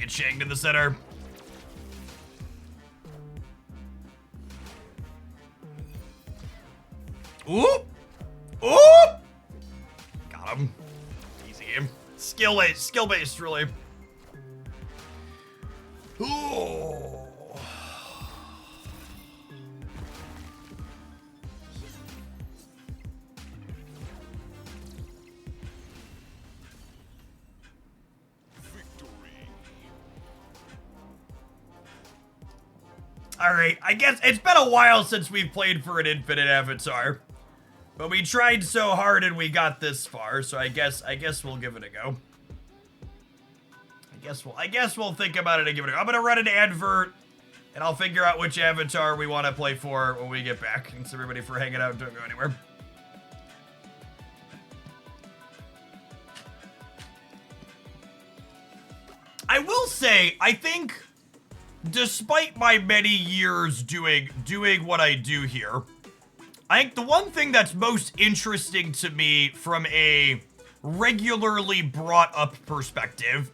get shanked in the center. Oop! Oop! Got him. Easy game. Skill based, really. Ooh. Alright, I guess it's been a while since we've played for an infinite avatar. But we tried so hard and we got this far, so I guess we'll give it a go. I guess we'll think about it and give it a go. I'm gonna run an advert and I'll figure out which avatar we want to play for when we get back. Thanks everybody for hanging out. Don't go anywhere. I will say, I think, despite my many years doing what I do here, I think the one thing that's most interesting to me from a regularly brought up perspective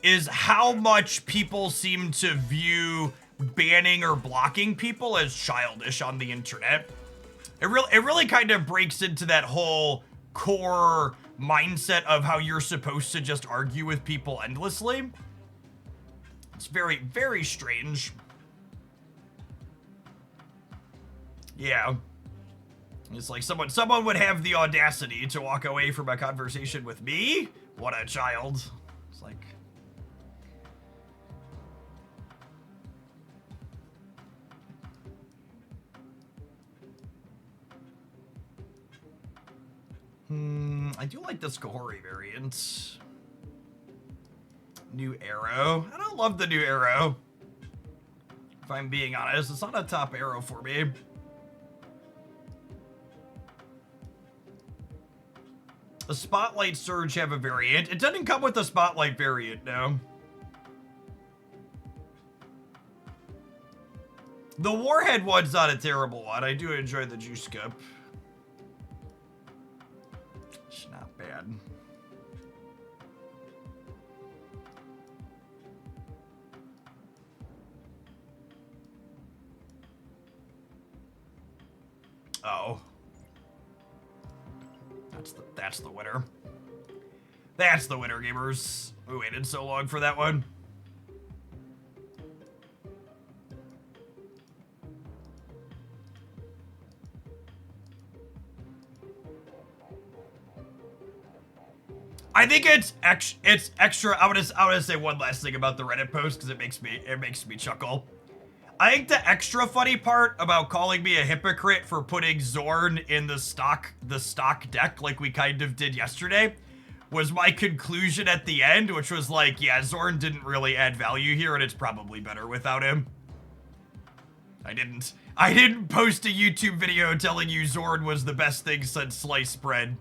is how much people seem to view banning or blocking people as childish on the internet. It really kind of breaks into that whole core mindset of how you're supposed to just argue with people endlessly. It's very, very strange. Yeah. It's like someone would have the audacity to walk away from a conversation with me? What a child. It's like... I do like this Kahori variant. New arrow. I don't love the new arrow. If I'm being honest, it's not a top arrow for me. The Spotlight Surge have a variant. It doesn't come with the Spotlight variant, no. The Warhead one's not a terrible one. I do enjoy the Juice Cup. It's not bad. Oh. That's the winner. That's the winner, gamers. We waited so long for that one. I think it's extra. I want to say one last thing about the Reddit post because it makes me chuckle. I think the extra funny part about calling me a hypocrite for putting Zorn in the stock deck like we kind of did yesterday was my conclusion at the end, which was like, yeah, Zorn didn't really add value here and it's probably better without him. I didn't post a YouTube video telling you Zorn was the best thing since sliced bread.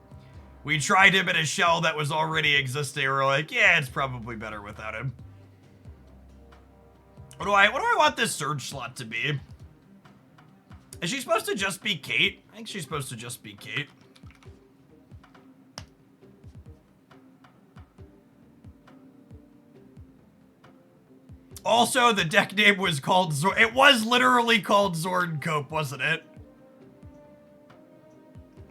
We tried him in a shell that was already existing. We're like, yeah, it's probably better without him. What do I want this Surge slot to be? Is she supposed to just be Kate? I think she's supposed to just be Kate. Also, the deck name was called Zorn. It was literally called Zorn Cope, wasn't it?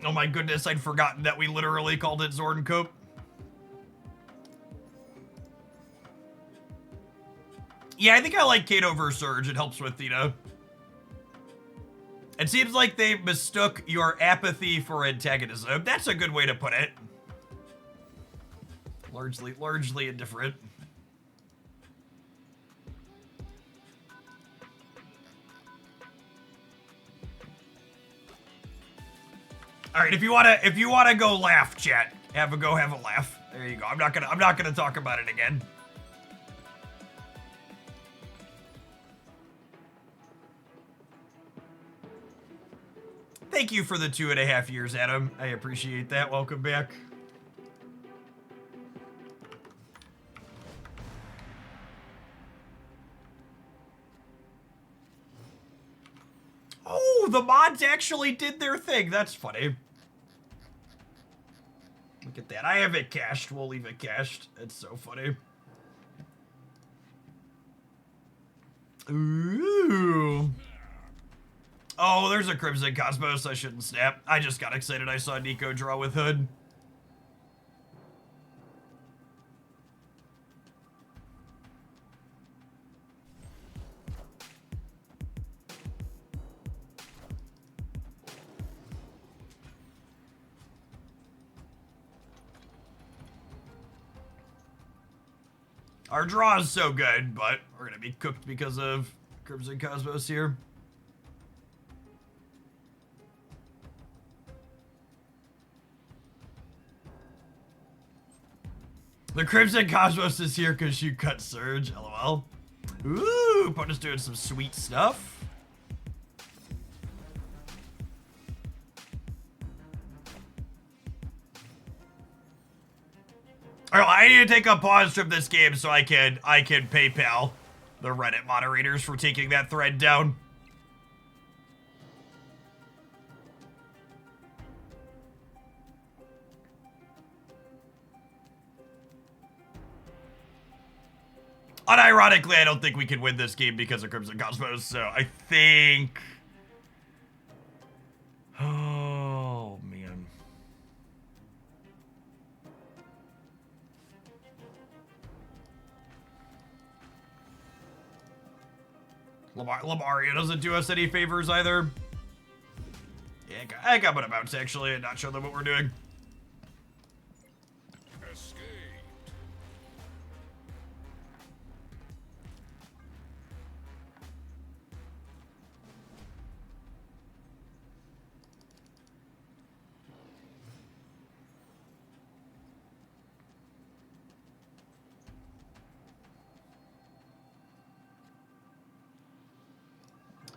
Oh my goodness, I'd forgotten that we literally called it Zorn Cope. Yeah, I think I like Kate over Surge. It helps with, you know. It seems like they mistook your apathy for antagonism. That's a good way to put it. Largely indifferent. All right, if you wanna go laugh, chat, have a laugh. There you go. I'm not gonna talk about it again. Thank you for the 2.5 years, Adam. I appreciate that. Welcome back. Oh, the mods actually did their thing. That's funny. Look at that. I have it cached. We'll leave it cached. It's so funny. Ooh. Oh, there's a Crimson Cosmos. I shouldn't snap. I just got excited. I saw Nico draw with Hood. Our draw is so good, but we're gonna be cooked because of Crimson Cosmos here. The Crimson Cosmos is here because you cut Surge, lol. Ooh, opponent's doing some sweet stuff. Alright, I need to take a pause from this game so I can PayPal the Reddit moderators for taking that thread down. Unironically, I don't think we can win this game because of Crimson Cosmos, so I think... Oh, man. Lamaria doesn't do us any favors either. Yeah, I think I'm gonna bounce actually and not show them what we're doing. Escape.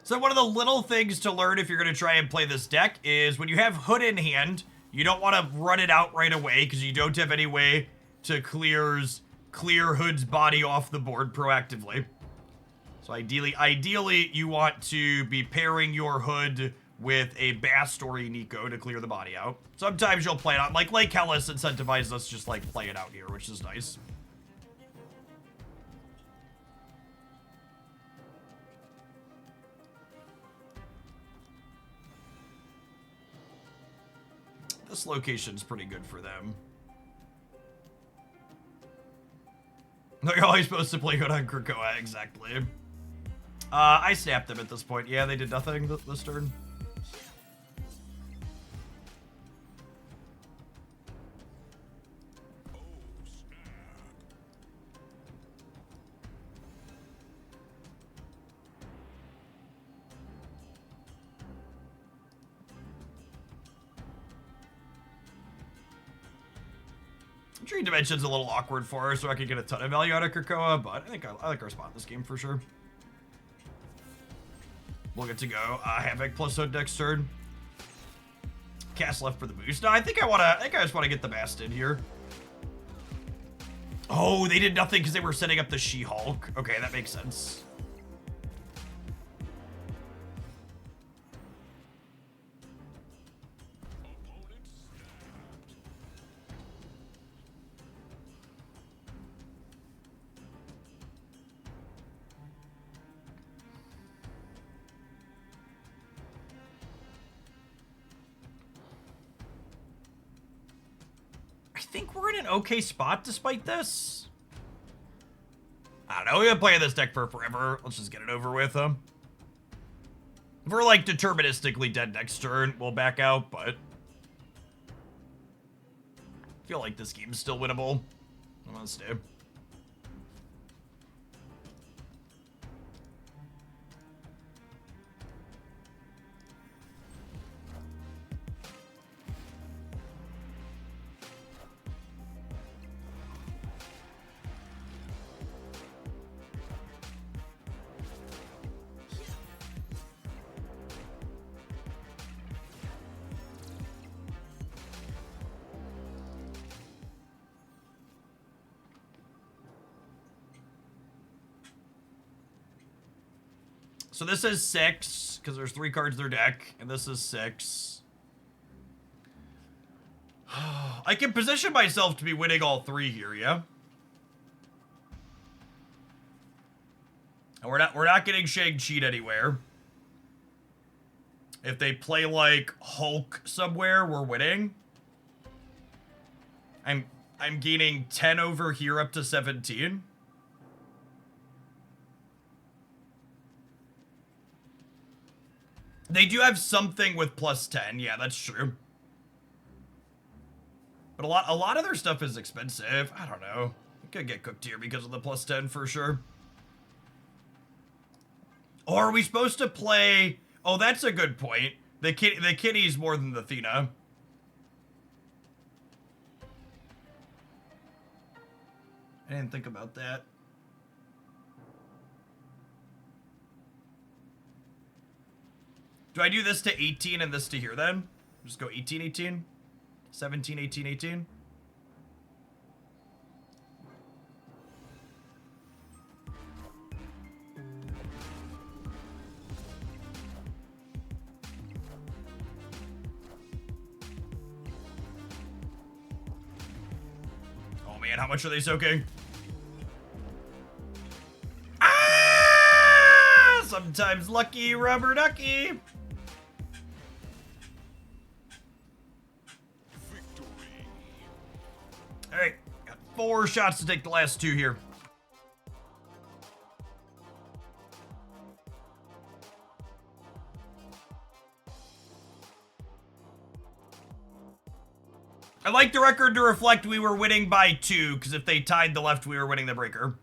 So one of the little things to learn if you're going to try and play this deck is when you have Hood in hand, you don't want to run it out right away because you don't have any way to clear Hood's body off the board proactively. So ideally you want to be pairing your Hood with a Bast or a Nico to clear the body out. Sometimes you'll play it out, like Lake Hellas incentivizes us just like play it out here, which is nice. This location's pretty good for them. They're always supposed to play good on Krakoa, exactly. I snapped them at this point. Yeah, they did nothing this turn. Tree Dimension's a little awkward for her, so I could get a ton of value out of Krakoa, but I think I like our spot in this game for sure. We'll get to go. Havoc plus Hood next turn. Cast left for the boost. No, I think I just want to get the Bast in here. Oh, they did nothing because they were setting up the She-Hulk. Okay, that makes sense. I think we're in an okay spot despite this. I don't know, we've been playing this deck for forever. Let's just get it over with. If we're like deterministically dead next turn, we'll back out, but I feel like this game's still winnable. I'm gonna stay. So this is 6, because there's 3 cards in their deck, and this is 6. I can position myself to be winning all 3 here, yeah? And we're not getting Shang-Chi anywhere. If they play like Hulk somewhere, we're winning. I'm gaining 10 over here up to 17. They do have something with plus 10. Yeah, that's true. But a lot of their stuff is expensive. I don't know. It could get cooked here because of the plus 10 for sure. Or are we supposed to play... Oh, that's a good point. The kitty's more than the Athena. I didn't think about that. Do I do this to 18 and this to here then? Just go 18, 18? 17, 18, 18? Oh man, how much are they soaking? Ah! Sometimes lucky rubber ducky. Alright, got 4 shots to take the last 2 here. I like the record to reflect we were winning by 2, because if they tied the left, we were winning the breaker.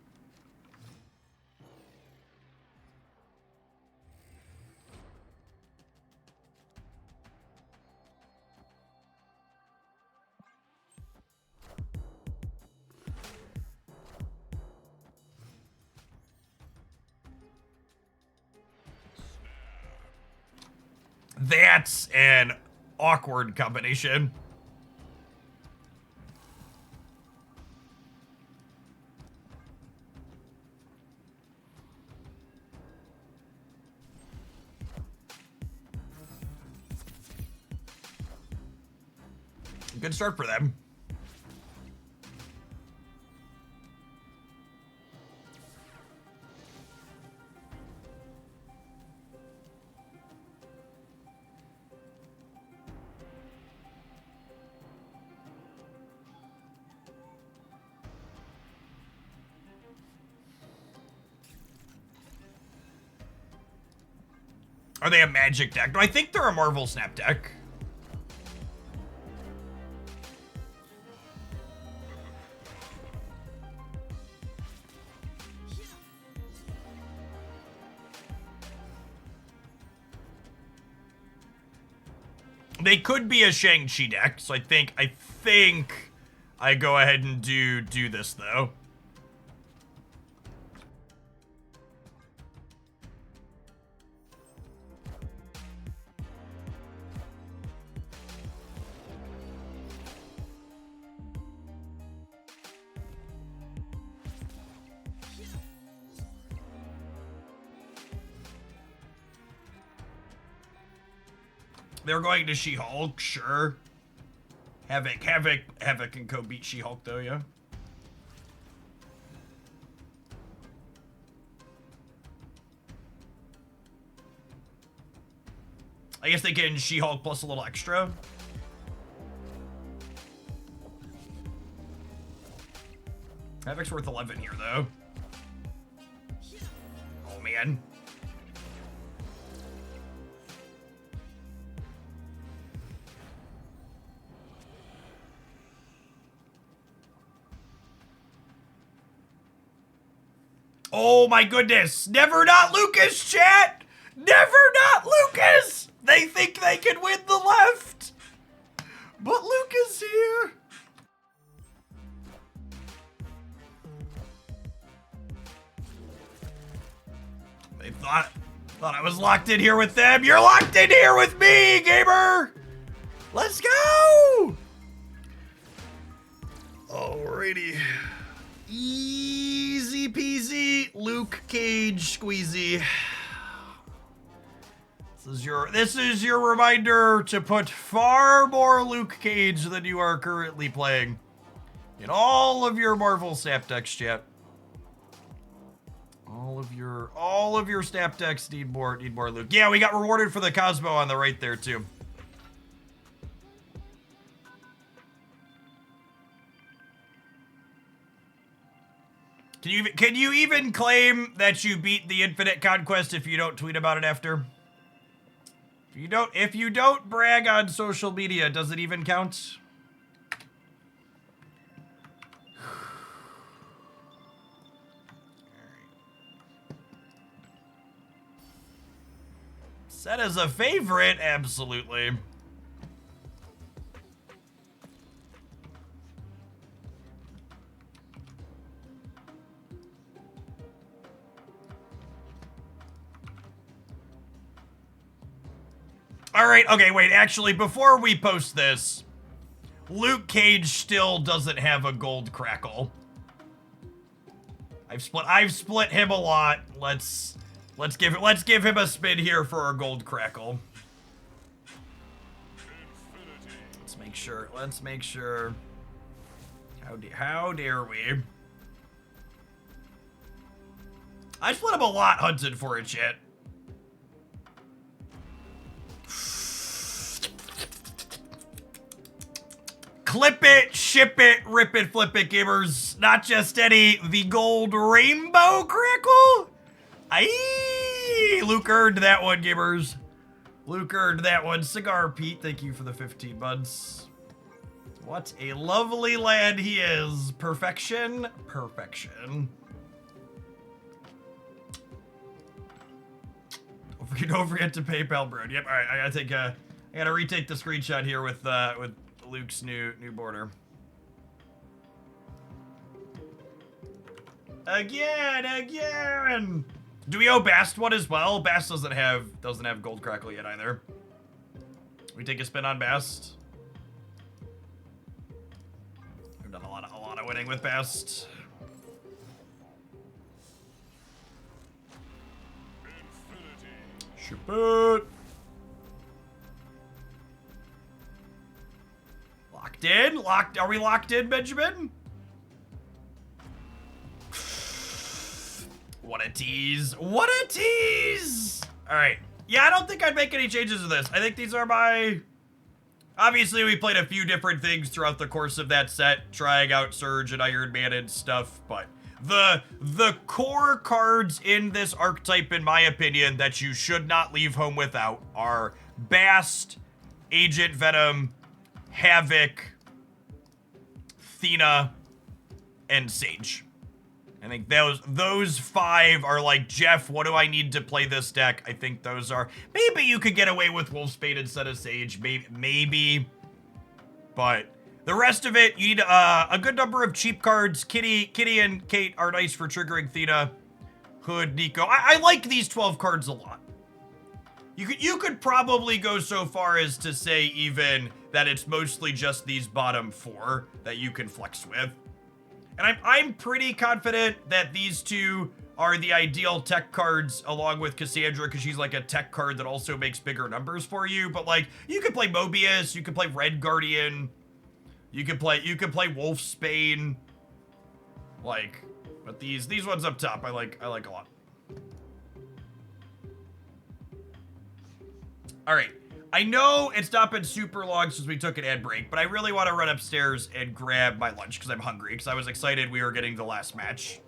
That's an awkward combination. Good start for them. Are they a magic deck? No, I think they're a Marvel Snap deck. They could be a Shang-Chi deck, so I think I go ahead and do this though. They're going to She-Hulk, sure. Havoc can go beat She-Hulk though, yeah. I guess they can She-Hulk plus a little extra. Havoc's worth 11 here though. Oh man. Oh my goodness. Never not Lucas, chat. Never not Lucas. They think they can win the left. But Lucas here. They thought I was locked in here with them. You're locked in here with me, gamer. Let's go. Alrighty. Easy peasy, Luke Cage squeezy. This is your reminder to put far more Luke Cage than you are currently playing in all of your Marvel Snap decks, chat. All all of your snap decks need more loot. Yeah, we got rewarded for the Cosmo on the right there too. Can you even claim that you beat the Infinite Conquest if you don't tweet about it after? If you don't brag on social media, does it even count? Set as a favorite, absolutely. All right, okay, wait, actually, before we post this, Luke Cage still doesn't have a gold crackle. I've split him a lot. Let's give him a spin here for our gold crackle. Let's make sure. How dare we? I split him a lot hunting for it, shit. Clip it, ship it, rip it, flip it, gamers. Not just any, the gold rainbow crackle. Aye, Luke earned that one, gamers. Luke earned that one. Cigar Pete, thank you for the 15 months. What a lovely lad he is. Perfection, perfection. Don't forget to PayPal, bro. Yep. All right, I gotta retake the screenshot here with Luke's new border. Again. Do we owe Bast one as well? Bast doesn't have gold crackle yet either. We take a spin on Bast. We've done a lot of winning with Bast. Ship it. Locked in? Are we locked in, Benjamin? What a tease. What a tease! Alright. Yeah, I don't think I'd make any changes to this. I think these are my... Obviously, we played a few different things throughout the course of that set, trying out Surge and Iron Man and stuff, but the core cards in this archetype, in my opinion, that you should not leave home without are Bast, Agent Venom, Havoc, Thena, and Sage. I think those five are like, Jeff, what do I need to play this deck? I think those are... Maybe you could get away with Wolfsbane instead of Sage. Maybe. But the rest of it, you need a good number of cheap cards. Kitty and Kate are nice for triggering Thena. Hood, Nico. I like these 12 cards a lot. You could probably go so far as to say even that it's mostly just these bottom four that you can flex with. And I'm pretty confident that these two are the ideal tech cards along with Cassandra, because she's like a tech card that also makes bigger numbers for you. But like, you could play Mobius, you could play Red Guardian, you could play Wolfsbane. Like, but these ones up top I like a lot. All right. I know it's not been super long since we took an ad break, but I really want to run upstairs and grab my lunch because I'm hungry, because I was excited we were getting the last match.